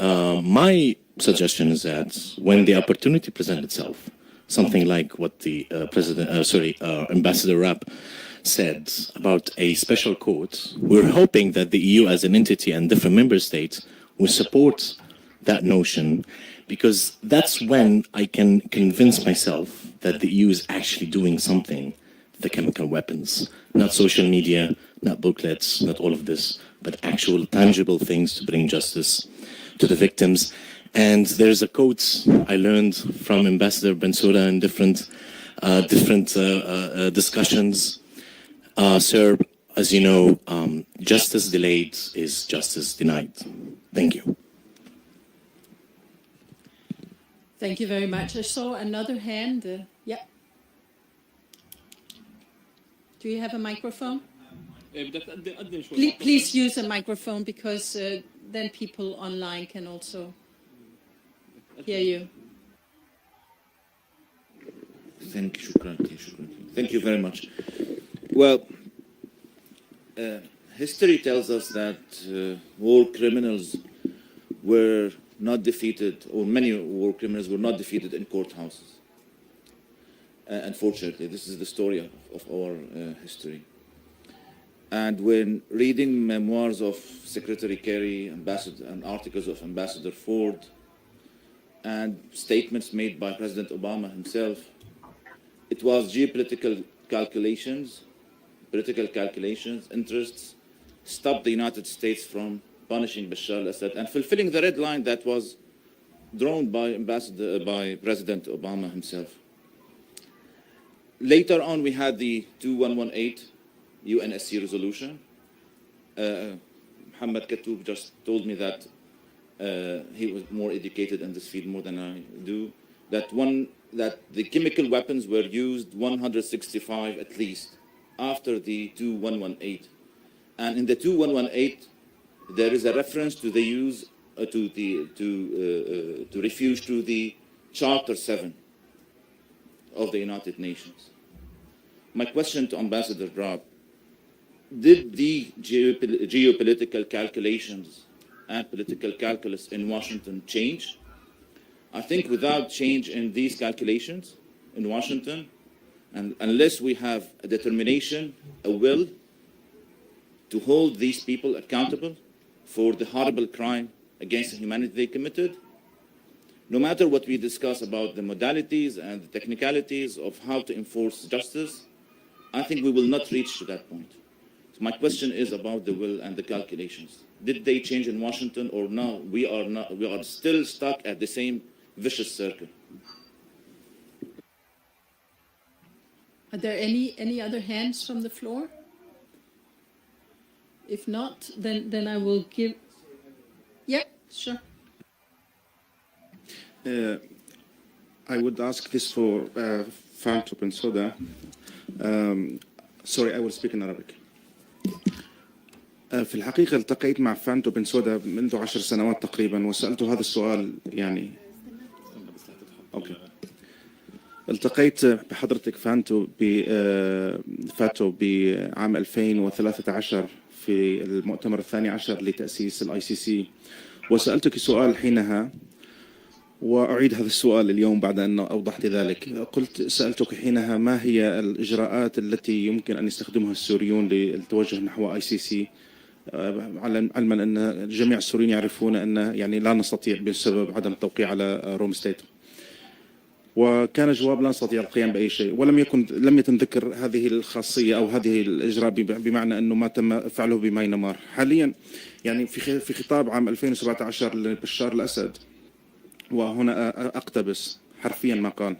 Speaker 12: My suggestion is that when the opportunity presents itself, something like what the Ambassador Rapp said about a special court, we're hoping that the EU as an entity and different member states will support that notion, because that's when I can convince myself that the EU is actually doing something with the chemical weapons. Not social media, not booklets, not all of this, but actual tangible things to bring justice to the victims. And there's a quote I learned from Ambassador Bensouda in different discussions. Sir, as you know, justice delayed is justice denied. Thank you.
Speaker 8: Thank you very much. I saw another hand. Yeah. Do you have a microphone? Please use a microphone, because then people online can also hear you.
Speaker 7: Thank you. Thank you very much. Well, history tells us that war criminals were not defeated, or many war criminals were not defeated in courthouses. Unfortunately, this is the story of our history. And when reading memoirs of Secretary Kerry, and articles of Ambassador Ford, and statements made by President Obama himself, it was geopolitical calculations, political calculations, interests, stopped the United States from punishing Bashar al-Assad and fulfilling the red line that was drawn by President Obama himself. Later on, we had the 2118 UNSC resolution. Mohammed Katoub just told me that he was more educated in this field more than I do. That the chemical weapons were used 165 at least after the 2118. And in the 2118, there is a reference to the use to refuge to the Charter 7 of the United Nations. My question to Ambassador Rapp, did the geopolitical calculations and political calculus in Washington change? I think without change in these calculations in Washington, and unless we have a determination, a will to hold these people accountable for the horrible crime against humanity they committed, no matter what we discuss about the modalities and the technicalities of how to enforce justice, I think we will not reach to that point. So my question is about the will and the calculations. Did they change in Washington or no? We are still stuck at the same vicious circle.
Speaker 8: Are there any other hands from the floor? If not, then I will give. Yeah, sure.
Speaker 13: I would ask this for Fatou Bensouda. Sorry, I will speak in Arabic. في الحقيقة التقيت مع فانتو بنسودا منذ 10 سنوات تقريبا وسألته هذا السؤال يعني. أوكي. التقيت بحضرتك فاتو بعام 2013 في المؤتمر الثاني عشر لتأسيس ICC وسألتك سؤال حينها وأعيد هذا السؤال اليوم بعد أن أوضحت ذلك. سألتك حينها ما هي الإجراءات التي يمكن أن يستخدمها السوريون للتوجه نحو ICC، علما أن جميع السوريين يعرفون أن يعني لا نستطيع بسبب عدم التوقيع على روم ستيت. وكان جواب لا نستطيع القيام بأي شيء، لم يتم ذكر هذه الخاصية أو هذه الإجراء بمعنى أنه ما تم فعله بماينمار. حاليا يعني في خطاب عام 2017 لبشار الأسد، وهنا أقتبس حرفيا ما قال.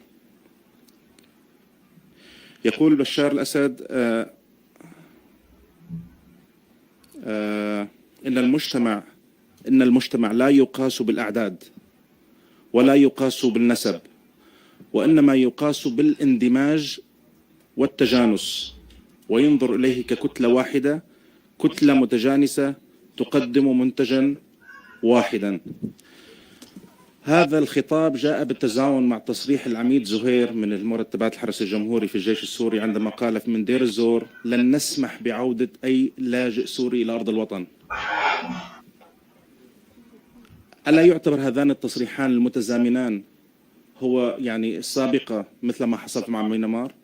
Speaker 13: يقول بشار الأسد إن المجتمع لا يقاس بالأعداد ولا يقاس بالنسب، وإنما يقاس بالاندماج والتجانس، وينظر إليه ككتلة واحدة، كتلة متجانسة تقدم منتجا واحدا. هذا الخطاب جاء بالتزامن مع تصريح العميد زهير من المرتبات الحرس الجمهوري في الجيش السوري عندما قال من دير الزور: لن نسمح بعودة أي لاجئ سوري إلى أرض الوطن. ألا يعتبر هذان التصريحان المتزامنان هو يعني السابقة مثل ما حصل مع ميانمار؟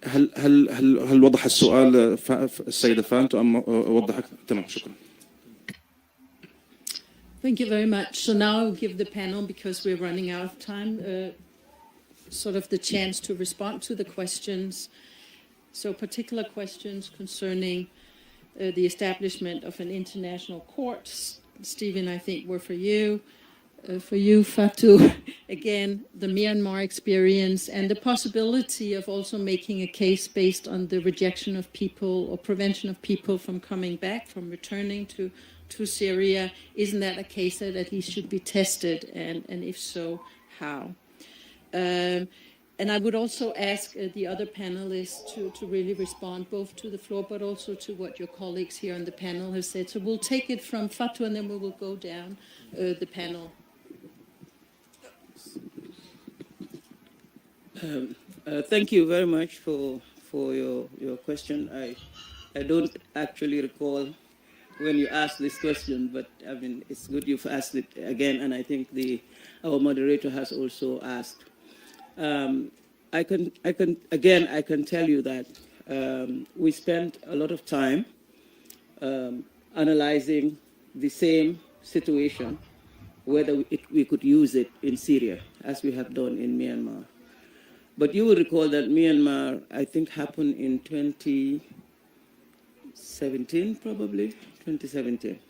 Speaker 13: هل وضح السؤال السيدة فانتو أم وضحك؟ تمام، شكرا.
Speaker 8: Thank you very much. So now I'll give the panel, because we're running out of time, sort of the chance to respond to the questions. So particular questions concerning the establishment of an international court. Stephen, I think were for you. For you, Fatou, again, the Myanmar experience and the possibility of also making a case based on the rejection of people or prevention of people from coming back, from returning to Syria. Isn't that a case that at least should be tested? And if so, how? And I would also ask the other panelists to really respond both to the floor but also to what your colleagues here on the panel have said. So we'll take it from Fatou and then we will go down the panel.
Speaker 11: Thank you very much for your question. I don't actually recall when you asked this question, but I mean it's good you've asked it again, and I think our moderator has also asked. I can tell you that we spent a lot of time analyzing the same situation, whether we could use it in Syria, as we have done in Myanmar. But you will recall that Myanmar, I think, happened in 2017, probably, 2017.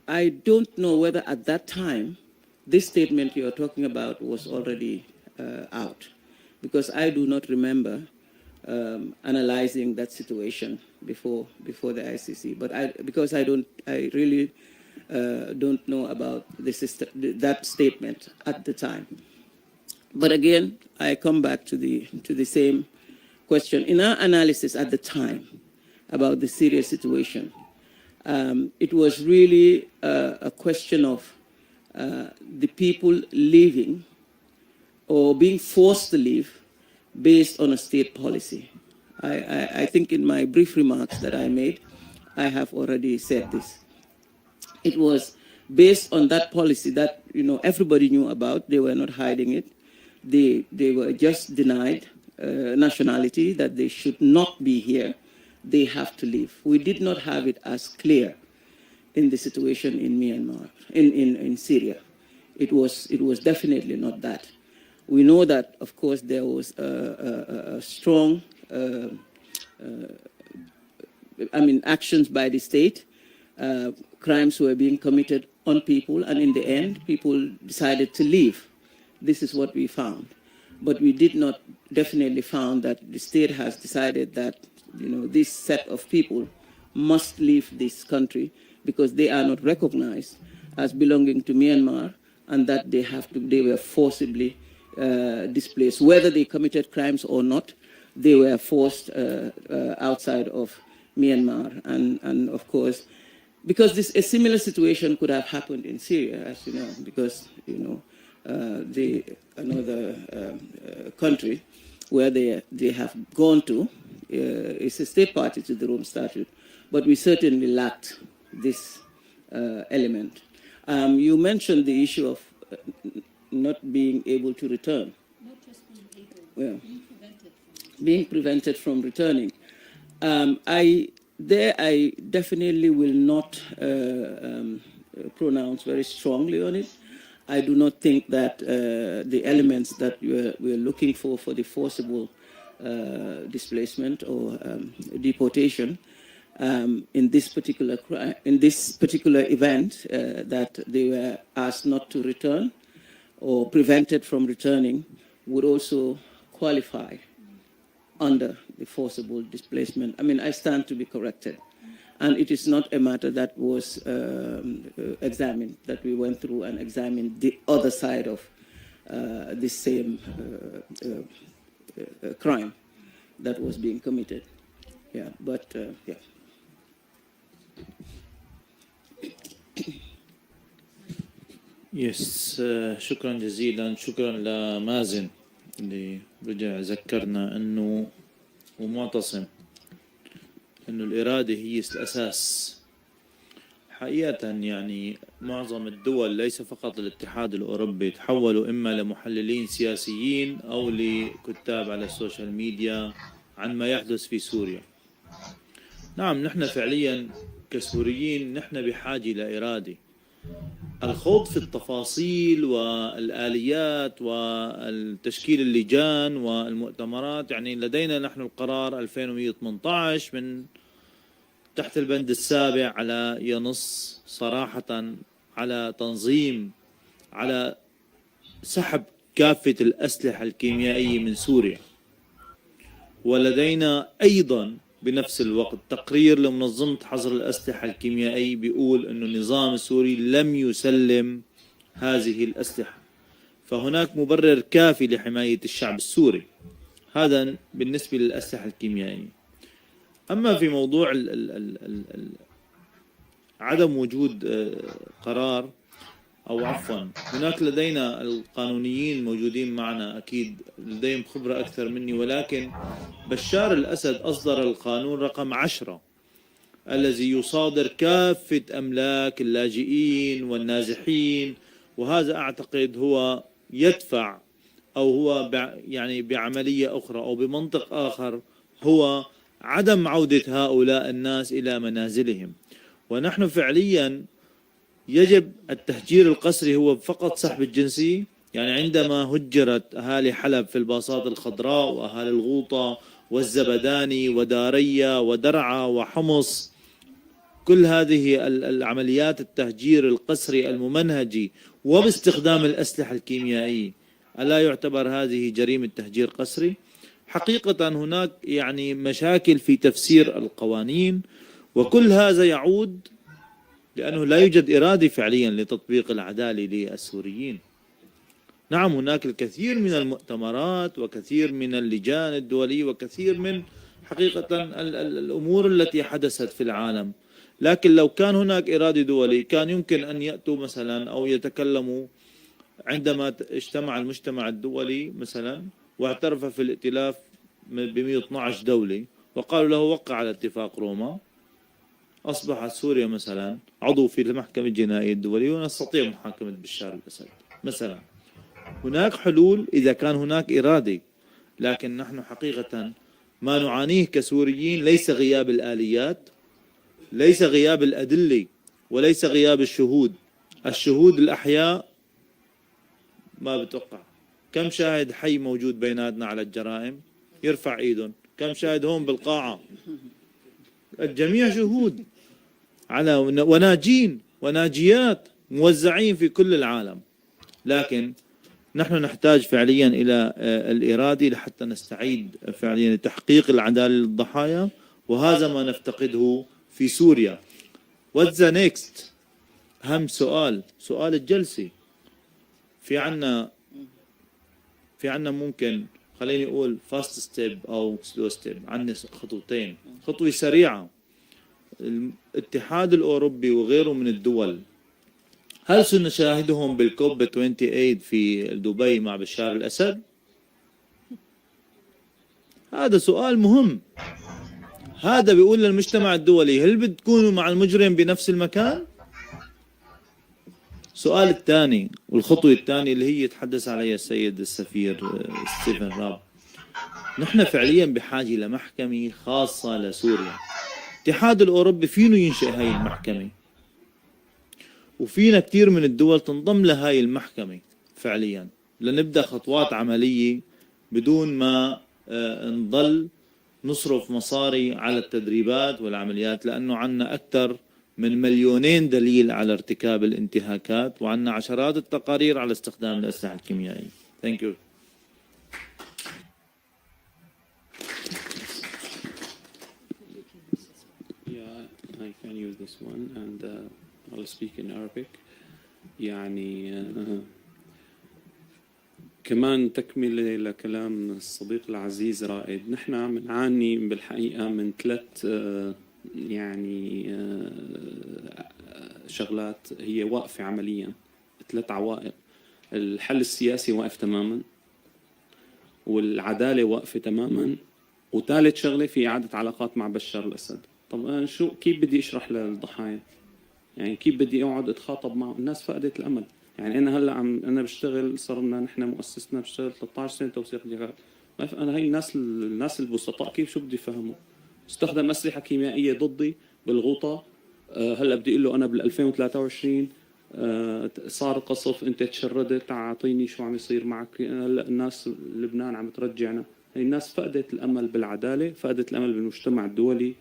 Speaker 11: I don't know whether at that time this statement you're talking about was already out, because I do not remember analyzing that situation before the ICC. But because I really don't know about that statement at the time. But again, I come back to the same question. In our analysis at the time about the Syria situation, it was really a question of the people leaving or being forced to leave based on a state policy. I think in my brief remarks that I made, I have already said this. It was based on that policy that everybody knew about. They were not hiding it. They were just denied nationality, that they should not be here. They have to leave. We did not have it as clear in the situation in Myanmar, in Syria. It was definitely not that. We know that, of course, there was a strong actions by the state. Crimes were being committed on people, and in the end, people decided to leave. This is what we found. But we did not definitely found that the state has decided that this set of people must leave this country because they are not recognized as belonging to Myanmar, and that they were forcibly displaced. Whether they committed crimes or not, they were forced outside of Myanmar. And of course, because a similar situation could have happened in Syria, as you know, because another country where they have gone to is a state party to the Rome Statute, but we certainly lacked this element. You mentioned the issue of not being able to return.
Speaker 8: Not just being able,
Speaker 11: Well,
Speaker 8: being prevented from returning.
Speaker 11: I definitely will not pronounce very strongly on it. I do not think that the elements that we're looking for the forcible displacement or deportation in this particular event that they were asked not to return or prevented from returning would also qualify under the forcible displacement. I mean, I stand to be corrected. And it is not a matter that was examined, that we went through and examined the other side of this same crime that was being committed. Yeah, but yeah.
Speaker 7: يس شكرا جزيلا. شكرا لمازن اللي رجع ذكرنا انه ومعتصم انه الإرادة هي الأساس. حقيقة يعني معظم الدول ليس فقط الاتحاد الأوروبي تحولوا إما لمحللين سياسيين أو لكتاب على السوشيال ميديا عن ما يحدث في سوريا. نعم، نحن فعليا كسوريين نحن بحاجة لإرادة. الخوض في التفاصيل والآليات والتشكيل اللجان والمؤتمرات، يعني لدينا نحن القرار 2118 من تحت البند السابع على ينص صراحة على تنظيم على سحب كافة الأسلحة الكيميائية من سوريا. ولدينا أيضا بنفس الوقت تقرير لمنظمة حظر الأسلحة الكيميائية بيقول أن النظام السوري لم يسلم هذه الأسلحة، فهناك مبرر كافي لحماية الشعب السوري. هذا بالنسبة للأسلحة الكيميائية. أما في موضوع عدم وجود قرار أو عفوا هناك لدينا القانونيين موجودين معنا أكيد لديهم خبرة أكثر مني، ولكن بشار الأسد أصدر القانون رقم 10 الذي يصادر كافة أملاك اللاجئين والنازحين، وهذا أعتقد هو يدفع أو هو يعني بعملية أخرى أو بمنطق آخر هو عدم عودة هؤلاء الناس إلى منازلهم. ونحن فعليا يجب التهجير القسري هو فقط سحب الجنسية. يعني عندما هجرت أهالي حلب في الباصات الخضراء وأهالي الغوطة والزبداني ودارية ودرعا وحمص، كل هذه العمليات التهجير القسري الممنهجي وباستخدام الأسلحة الكيميائية، ألا يعتبر هذه جريمة تهجير قسري؟ حقيقة هناك يعني مشاكل في تفسير القوانين، وكل هذا يعود لأنه لا يوجد إرادة فعليا لتطبيق العدالة للسوريين. نعم هناك الكثير من المؤتمرات وكثير من اللجان الدولية وكثير من حقيقة الأمور التي حدثت في العالم، لكن لو كان هناك إرادة دولي كان يمكن أن يأتوا مثلا أو يتكلموا عندما اجتمع المجتمع الدولي مثلا واعترف في الائتلاف ب 112 دولة وقالوا له وقع على اتفاق روما، أصبحت سوريا مثلا عضو في المحكمة الجنائية الدولية ونستطيع محاكمة بشار الأسد مثلا. هناك حلول إذا كان هناك إرادة، لكن نحن حقيقة ما نعانيه كسوريين ليس غياب الآليات، ليس غياب الأدلة، وليس غياب الشهود. الشهود الأحياء ما بتوقع. كم شاهد حي موجود بيناتنا على الجرائم؟ يرفع ايدهم. كم شاهد هون بالقاعة؟ الجميع شهود على وناجين وناجيات موزعين في كل العالم، لكن نحن نحتاج فعليا إلى الإرادة لحتى نستعيد فعليا تحقيق العدالة للضحايا، وهذا ما نفتقده في سوريا. What's the next؟ أهم سؤال الجلسة. في عنا ممكن خليني أقول fast step أو slow step، عنا خطوتين. خطوة سريعة، الاتحاد الأوروبي وغيره من الدول هل سنشاهدهم بالكوب 28 في دبي مع بشار الأسد؟ هذا سؤال مهم. هذا بيقول للمجتمع الدولي هل بتكونوا مع المجرم بنفس المكان؟ السؤال الثاني والخطوة الثانية اللي هي يتحدث عليها السيد السفير ستيفن راب، نحن فعليا بحاجة لمحكمة خاصة لسوريا. الاتحاد الأوروبي فينه ينشئ هاي المحكمة، وفينا كتير من الدول تنضم لهاي المحكمة فعليا لنبدأ خطوات عملية بدون ما نضل نصرف مصاري على التدريبات والعمليات، لأنه عنا أكثر من 2,000,000 دليل على ارتكاب الانتهاكات، وعنا عشرات التقارير على استخدام الأسلحة الكيميائية. Thank you.
Speaker 2: Yeah, I can use this one and I'll speak in Arabic. يعني كمان تكملة لكلام الصديق العزيز رائد، نحن بنعاني بالحقيقة من ثلاث شغلات هي واقفة عمليا، ثلاث عوائق. الحل السياسي واقف تماما، والعدالة واقفة تماما، وثالث شغلة في إعادة علاقات مع بشار الأسد. طب كيف بدي أشرح للضحايا؟ يعني كيف بدي أقعد أتخاطب مع الناس؟ فقدت الأمل. يعني أنا هلا أنا بشتغل، صرنا نحن مؤسسنا بشتغل 13 سنة توثيق انتهاكات. أنا هاي الناس البسطاء كيف شو بدي يفهموا؟ استخدم أسلحة كيميائية ضدي بالغوطة. هلا بدي أقول له أنا بال 2023 صار قصف، أنت تشردت، أعطيني شو عم يصير معك. هلا الناس لبنان عم ترجعنا. هاي الناس فقدت الأمل بالعدالة، فقدت الأمل بالمجتمع الدولي،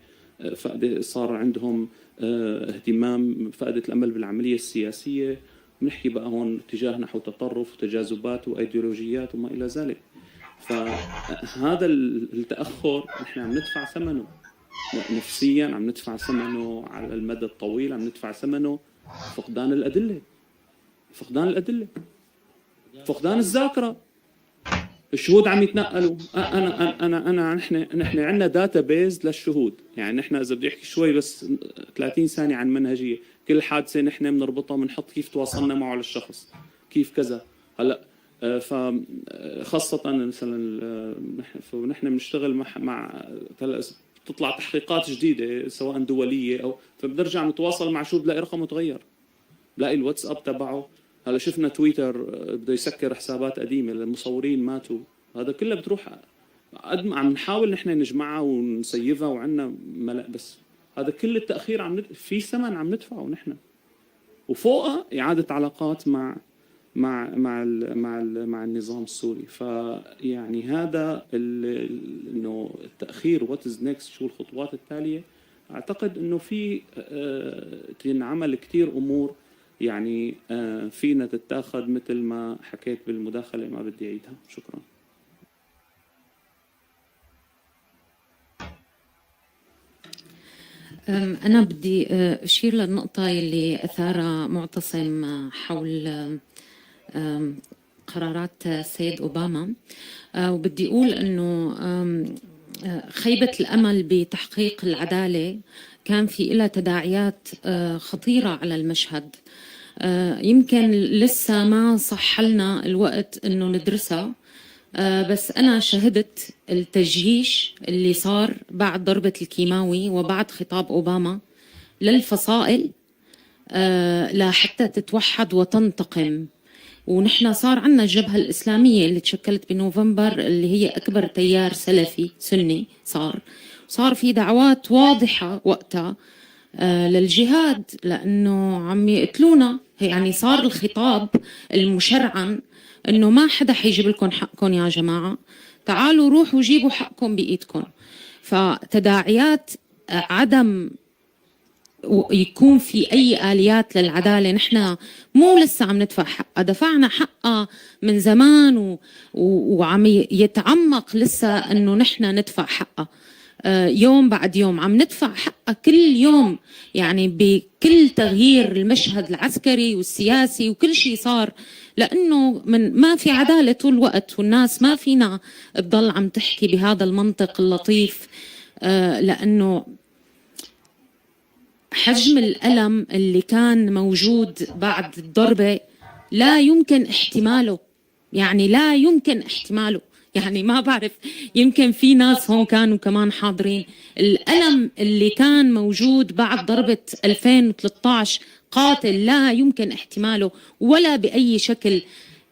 Speaker 2: صار عندهم اهتمام، فقدت الأمل بالعملية السياسية. بنحكي بقى هون اتجاه نحو تطرف وتجاذبات وأيديولوجيات وما إلى ذلك. فهذا التأخر نحن عم ندفع ثمنه نفسيا، عم ندفع ثمنه على المدى الطويل، عم ندفع ثمنه فقدان الأدلة، فقدان الذاكرة. الشهود عم يتنقلوا. نحن عندنا داتا بيز للشهود. يعني نحن اذا بدي احكي شوي بس 30 ثانيه عن منهجيه، كل حادثه نحن بنربطها، بنحط كيف تواصلنا معه للشخص، كيف كذا. هلا خاصه مثلا نحن بنشتغل مع تطلع تحقيقات جديده سواء دوليه او فبنرجع نتواصل مع شو، بلاقي رقمه تغير، بلاقي الواتساب تبعه. هلا شفنا تويتر بده يسكر حسابات قديمه، المصورين ماتوا. هذا كله بتروح قد ما عم نحاول نحن نجمعها ونسيفها وعندنا ملأ، بس هذا كل التأخير في ثمن عم ندفعه نحن. وفوقها إعادة علاقات مع النظام السوري. فيعني هذا انه التأخير وات از نيكست، شو الخطوات التالية. اعتقد انه في تنعمل كثير امور يعني فينا تتاخذ مثل ما حكيت بالمداخله، ما بدي اعيدها. شكرا.
Speaker 9: أنا بدي أشير للنقطة اللي أثارها معتصم حول قرارات السيد أوباما، وبدي أقول أنه خيبة الأمل بتحقيق العدالة كان في لها تداعيات خطيرة على المشهد. يمكن لسه ما صح لنا الوقت أنه ندرسها، بس أنا شهدت التجييش اللي صار بعد ضربة الكيماوي وبعد خطاب أوباما للفصائل لحتى تتوحد وتنتقم. ونحن صار عندنا الجبهة الإسلامية اللي تشكلت بنوفمبر، اللي هي أكبر تيار سلفي سني. صار في دعوات واضحة وقتها للجهاد، لأنه عم يقتلونا. يعني صار الخطاب المشرعن إنه ما حدا حيجيب لكم حقكم يا جماعة، تعالوا روحوا جيبوا حقكم بإيدكم. فتداعيات عدم يكون في أي آليات للعدالة، نحن مو لسه عم ندفع حقها، دفعنا حقها من زمان وعم يتعمق لسه أنه نحن ندفع حقها يوم بعد يوم، عم ندفع حقها كل يوم. يعني بكل تغيير المشهد العسكري والسياسي وكل شيء صار، لأنه ما في عدالة طول الوقت، والناس ما فينا تضل عم تحكي بهذا المنطق اللطيف، لأنه حجم الألم اللي كان موجود بعد الضربة لا يمكن احتماله. يعني لا يمكن احتماله. يعني ما بعرف، يمكن في ناس هون كانوا كمان حاضرين. الألم اللي كان موجود بعد ضربة 2013 قاتل، لا يمكن احتماله ولا بأي شكل.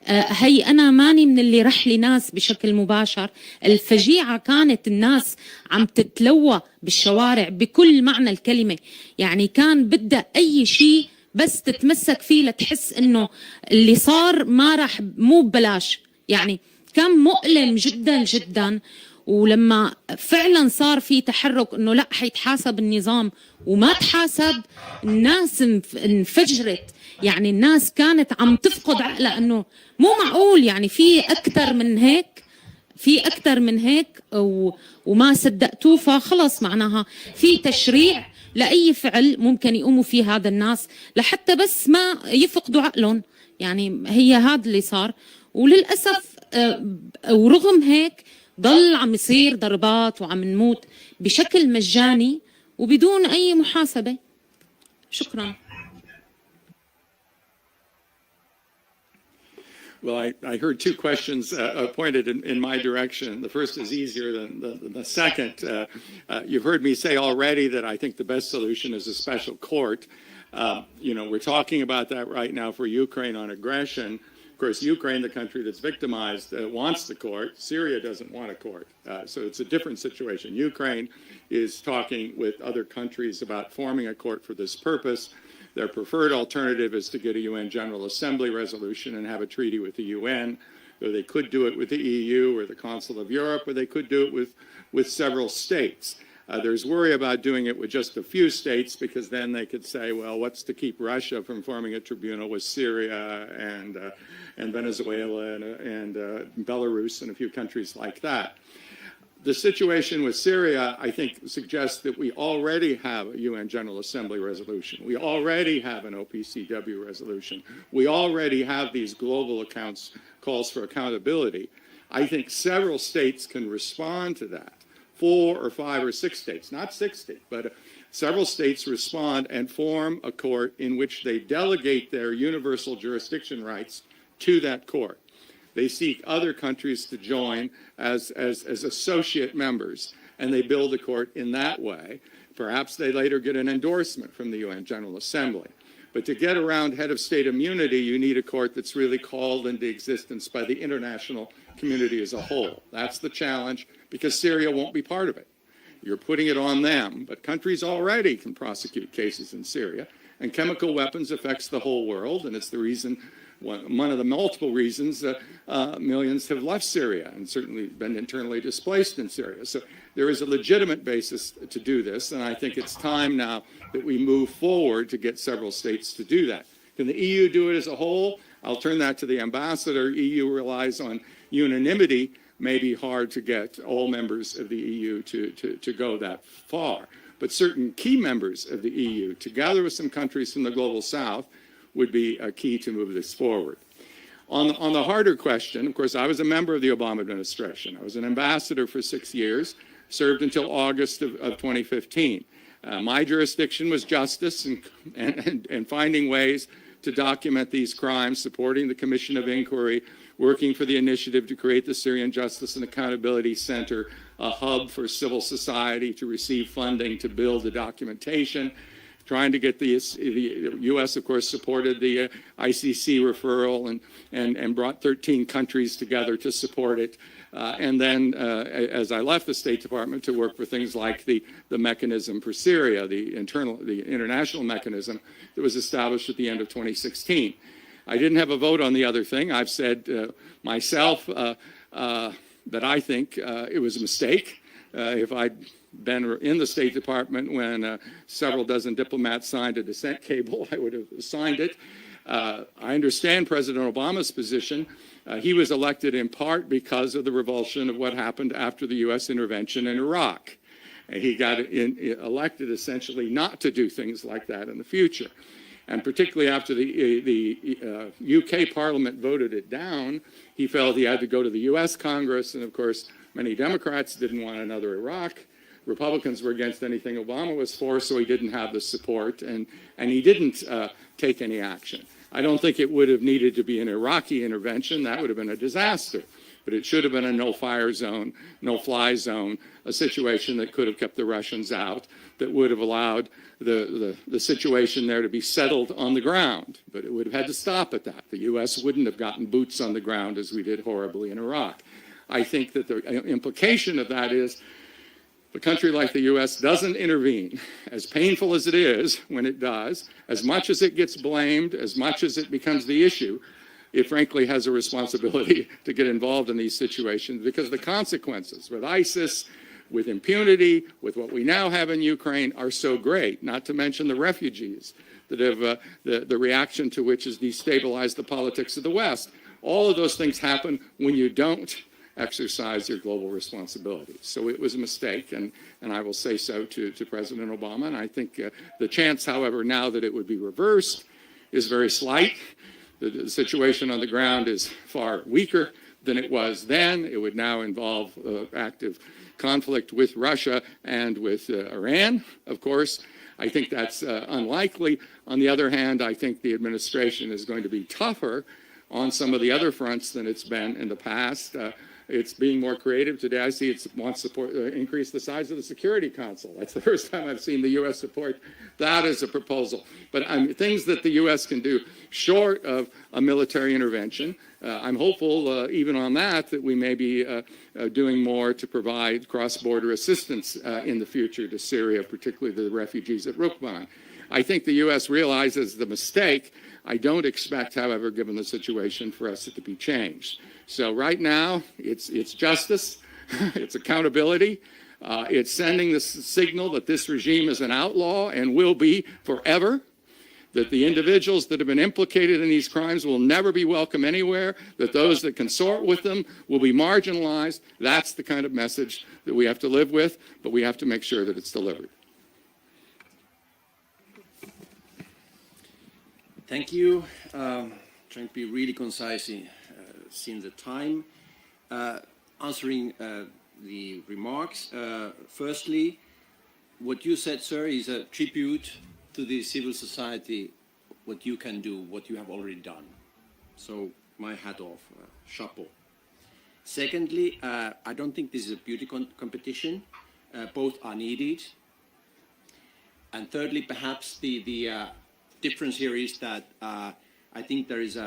Speaker 9: هي أنا ماني من اللي رح لي ناس بشكل مباشر. الفجيعة كانت الناس عم تتلوى بالشوارع بكل معنى الكلمة. يعني كان بدها أي شيء بس تتمسك فيه لتحس إنه اللي صار ما راح، مو ببلاش. يعني كان مؤلم جدا جدا. ولما فعلا صار في تحرك انه لا حيتحاسب النظام وما تحاسب، الناس انفجرت. يعني الناس كانت عم تفقد عقلها، انه مو معقول. يعني في اكثر من هيك وما صدقتوه. فخلص معناها في تشريع لاي فعل ممكن يقوموا فيه هذا الناس لحتى بس ما يفقدوا عقلهم. يعني هي هذا اللي صار. وللاسف ورغم هيك ضل عم يصير ضربات وعم نموت بشكل مجاني وبدون أي محاسبة. شكرا.
Speaker 3: Well, I heard two questions pointed in my direction. The first is easier than the second. You've heard me say already that I think the best solution is a special court. We're talking about that right now for Ukraine on aggression. Of course, Ukraine, the country that's victimized, wants the court. Syria doesn't want a court. So it's a different situation. Ukraine is talking with other countries about forming a court for this purpose. Their preferred alternative is to get a UN General Assembly resolution and have a treaty with the UN. Or they could do it with the EU or the Council of Europe, or they could do it with several states. There's worry about doing it with just a few states, because then they could say, well, what's to keep Russia from forming a tribunal with Syria and Venezuela and Belarus and a few countries like that. The situation with Syria, I think, suggests that we already have a UN General Assembly resolution. We already have an OPCW resolution. We already have these global calls for accountability. I think several states can respond to that. 4 or 5 or 6 states, not 60, but several states respond and form a court in which they delegate their universal jurisdiction rights to that court. They seek other countries to join as associate members, and they build a court in that way. Perhaps they later get an endorsement from the UN General Assembly. But to get around head of state immunity, you need a court that's really called into existence by the international community as a whole. That's the challenge, because Syria won't be part of it. You're putting it on them, but countries already can prosecute cases in Syria, and chemical weapons affects the whole world, and it's the reason, one of the multiple reasons that millions have left Syria and certainly been internally displaced in Syria. So there is a legitimate basis to do this, and I think it's time now that we move forward to get several states to do that. Can the EU do it as a whole? I'll turn that to the ambassador. EU relies on unanimity. May be hard to get all members of the EU to go that far. But certain key members of the EU, together with some countries from the global south, would be a key to move this forward. On the harder question, of course, I was a member of the Obama administration. I was an ambassador for 6 years, served until August of 2015. My jurisdiction was justice and finding ways to document these crimes, supporting the Commission of Inquiry, working for the initiative to create the Syrian Justice and Accountability Center, a hub for civil society to receive funding to build the documentation, trying to get the U.S., of course, supported the ICC referral and brought 13 countries together to support it. And then, as I left the State Department to work for things like the mechanism for Syria, the international mechanism that was established at the end of 2016. I didn't have a vote on the other thing. I've said myself that I think it was a mistake. If I'd been in the State Department when several dozen diplomats signed a dissent cable, I would have signed it. I understand President Obama's position. He was elected in part because of the revulsion of what happened after the U.S. intervention in Iraq. And he got elected essentially not to do things like that in the future. And particularly after the UK Parliament voted it down, he felt he had to go to the US Congress. And of course, many Democrats didn't want another Iraq. Republicans were against anything Obama was for, so he didn't have the support. And he didn't take any action. I don't think it would have needed to be an Iraqi intervention. That would have been a disaster. But it should have been a no-fire zone, no-fly zone, a situation that could have kept the Russians out, that would have allowed the situation there to be settled on the ground. But it would have had to stop at that. The U.S. wouldn't have gotten boots on the ground as we did horribly in Iraq. I think that the implication of that is a country like the U.S. doesn't intervene, as painful as it is when it does, as much as it gets blamed, as much as it becomes the issue. It frankly has a responsibility to get involved in these situations because the consequences with ISIS, with impunity, with what we now have in Ukraine are so great, not to mention the refugees that have the reaction to which has destabilized the politics of the West. All of those things happen when you don't exercise your global responsibilities. So it was a mistake, and I will say so to President Obama. And I think the chance, however, now that it would be reversed is very slight. The situation on the ground is far weaker than it was then. It would now involve active conflict with Russia and with Iran, of course. I think that's unlikely. On the other hand, I think the administration is going to be tougher on some of the other fronts than it's been in the past. It's being more creative. Today I see it wants to increase the size of the Security Council. That's the first time I've seen the U.S. support that as a proposal. But things that the U.S. can do short of a military intervention, I'm hopeful even on that we may be doing more to provide cross-border assistance in the future to Syria, particularly the refugees at Rukban. I think the U.S. realizes the mistake. I don't expect, however, given the situation, for us to be changed. So right now, it's justice, it's accountability, it's sending the signal that this regime is an outlaw and will be forever, that the individuals that have been implicated in these crimes will never be welcome anywhere, that those that consort with them will be marginalized. That's the kind of message that we have to live with, but we have to make sure that it's delivered.
Speaker 10: Thank you. Trying to be really concise seeing the time. Answering the remarks. Firstly, what you said, sir, is a tribute to the civil society, what you can do, what you have already done. So my hat off, chapeau. Secondly, I don't think this is a beauty competition. Both are needed. And thirdly, perhaps the difference here is that I think there is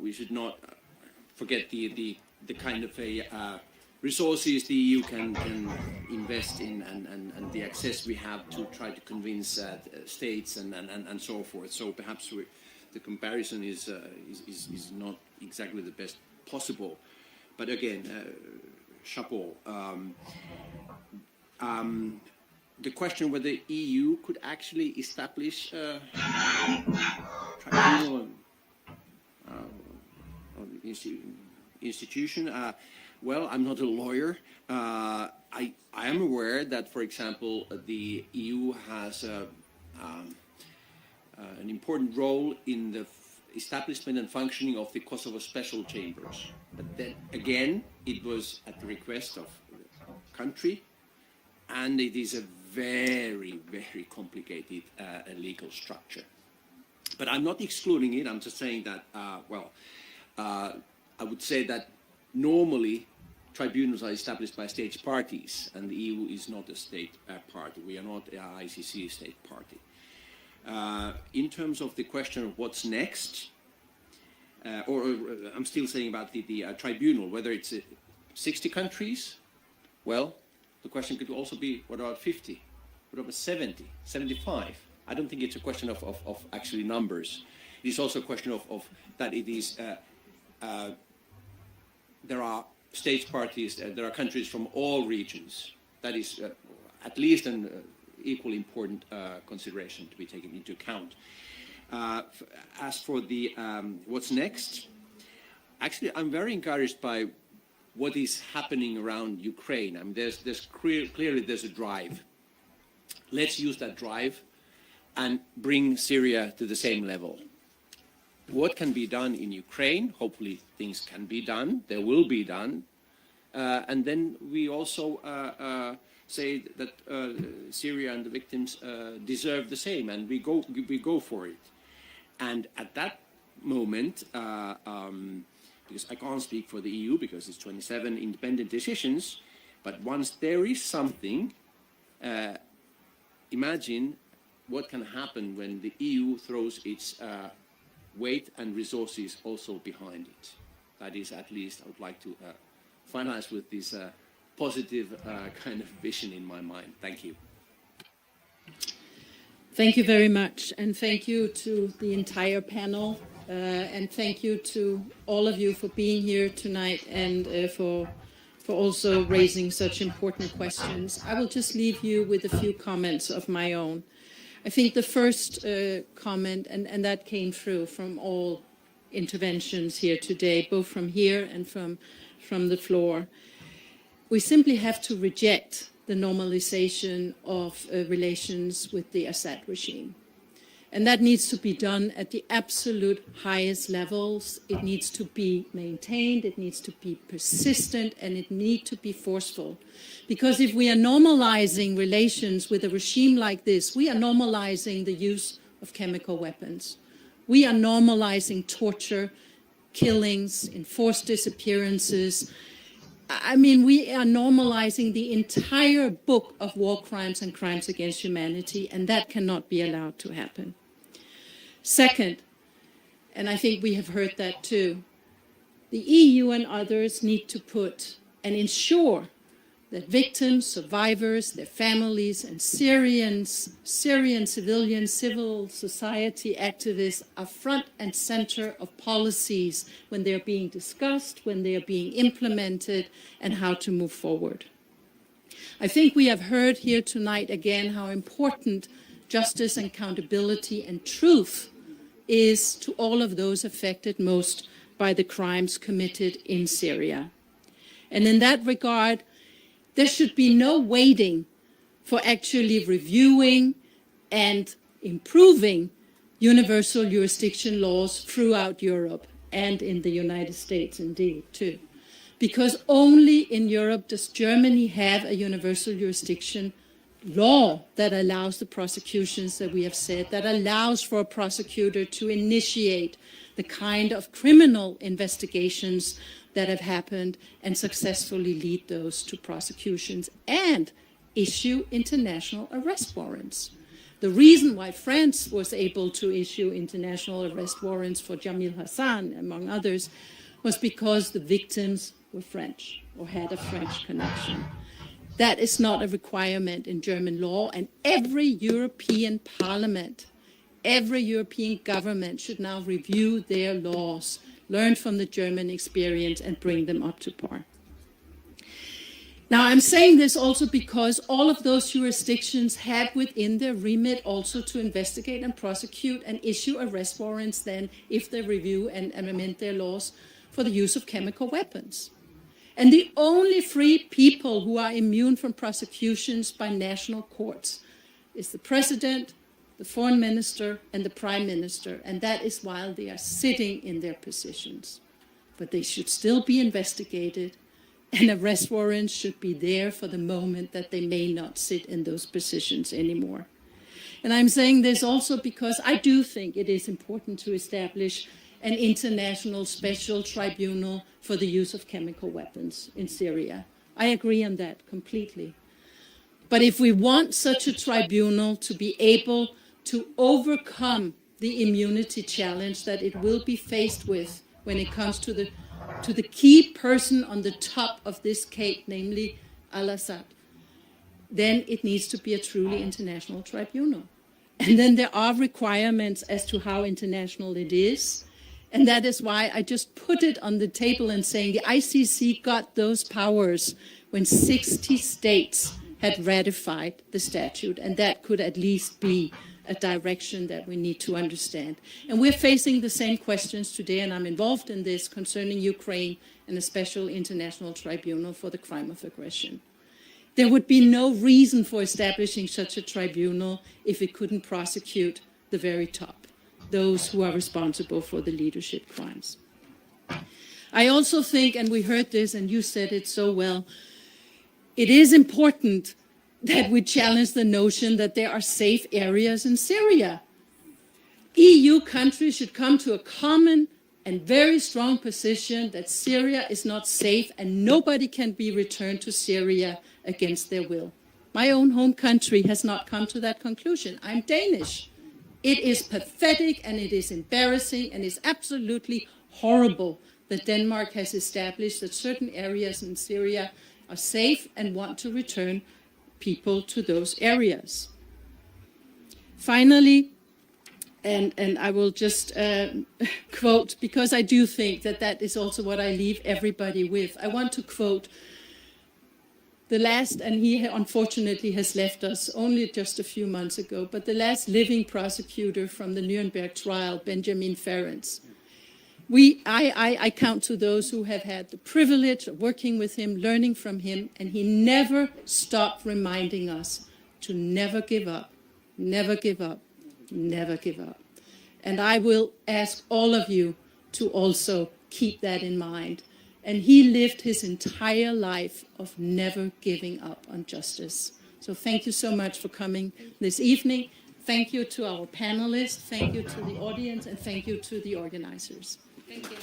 Speaker 10: we should not forget the kind of resources the EU can invest in and the access we have to try to convince states and so forth. So perhaps the comparison is not exactly the best possible. But again, chapeau. The question whether the EU could actually establish a tribunal institution. Well, I'm not a lawyer. I am aware that, for example, the EU has an important role in establishment and functioning of the Kosovo special chambers. But then again, it was at the request of the country, and it is a very, very complicated legal structure. But I'm not excluding it. I'm just saying that, I would say that normally tribunals are established by state parties, and the EU is not a state party. We are not an ICC state party. In terms of the question of what's next, or I'm still saying about the tribunal, whether it's 60 countries, well, the question could also be, what about 50? What about 70, 75? I don't think it's a question of actually numbers. It is also a question of that it is, there are state parties, there are countries from all regions. That is at least an equally important consideration to be taken into account. As for the what's next, actually I'm very encouraged by what is happening around Ukraine. I mean, clearly there's a drive. Let's use that drive and bring Syria to the same level. What can be done in Ukraine? Hopefully things can be done. There will be done. And then we also say that Syria and the victims deserve the same, and we go for it. And at that moment, because I can't speak for the EU because it's 27 independent decisions, but once there is something, imagine what can happen when the EU throws its weight and resources also behind it. That is, at least I would like to finalize with this positive kind of vision in my mind. Thank you.
Speaker 8: Thank you very much, and thank you to the entire panel, and thank you to all of you for being here tonight and for also raising such important questions. I will just leave you with a few comments of my own. I think the first comment, and that came through from all interventions here today, both from here and from the floor, we simply have to reject the normalization of relations with the Assad regime. And that needs to be done at the absolute highest levels. It needs to be maintained, it needs to be persistent, and it needs to be forceful. Because if we are normalizing relations with a regime like this, we are normalizing the use of chemical weapons. We are normalizing torture, killings, enforced disappearances. I mean, we are normalizing the entire book of war crimes and crimes against humanity, and that cannot be allowed to happen. Second, and I think we have heard that too, the EU and others need to put and ensure that victims, survivors, their families, and Syrian civilians, civil society activists are front and center of policies when they're being discussed, when they are being implemented, and how to move forward. I think we have heard here tonight again how important justice and accountability and truth is to all of those affected most by the crimes committed in Syria. And in that regard, there should be no waiting for actually reviewing and improving universal jurisdiction laws throughout Europe and in the United States indeed too. Because only in Europe does Germany have a universal jurisdiction law that allows the prosecutions that we have said, that allows for a prosecutor to initiate the kind of criminal investigations that have happened and successfully lead those to prosecutions and issue international arrest warrants. The reason why France was able to issue international arrest warrants for Jamil Hassan, among others, was because the victims were French or had a French connection. That is not a requirement in German law, and every European parliament, every European government should now review their laws, learn from the German experience, and bring them up to par. Now, I'm saying this also because all of those jurisdictions have within their remit also to investigate and prosecute and issue arrest warrants then if they review and amend their laws for the use of chemical weapons. And the only free people who are immune from prosecutions by national courts is the president, the foreign minister and the prime minister, and that is while they are sitting in their positions. But they should still be investigated, and arrest warrants should be there for the moment that they may not sit in those positions anymore. And I'm saying this also because I do think it is important to establish an international special tribunal for the use of chemical weapons in Syria. I agree on that completely. But if we want such a tribunal to be able to overcome the immunity challenge that it will be faced with when it comes to the key person on the top of this cake, namely al-Assad, then it needs to be a truly international tribunal. And then there are requirements as to how international it is. And that is why I just put it on the table and saying the ICC got those powers when 60 states had ratified the statute. And that could at least be a direction that we need to understand. And we're facing the same questions today, and I'm involved in this concerning Ukraine and a special international tribunal for the crime of aggression. There would be no reason for establishing such a tribunal if it couldn't prosecute the very top, those who are responsible for the leadership crimes. I also think, and we heard this and you said it so well, it is important that we challenge the notion that there are safe areas in Syria. EU countries should come to a common and very strong position that Syria is not safe and nobody can be returned to Syria against their will. My own home country has not come to that conclusion. I'm Danish. It is pathetic and it is embarrassing and it's absolutely horrible that Denmark has established that certain areas in Syria are safe and want to return people to those areas. Finally, and I will just quote, because I do think that that is also what I leave everybody with. I want to quote the last, and he unfortunately has left us only just a few months ago, but the last living prosecutor from the Nuremberg trial, Benjamin Ferencz. I count to those who have had the privilege of working with him, learning from him, and he never stopped reminding us to never give up, never give up, never give up. And I will ask all of you to also keep that in mind. And he lived his entire life of never giving up on justice. So thank you so much for coming this evening. Thank you to our panelists, thank you to the audience, and thank you to the organizers. Thank you.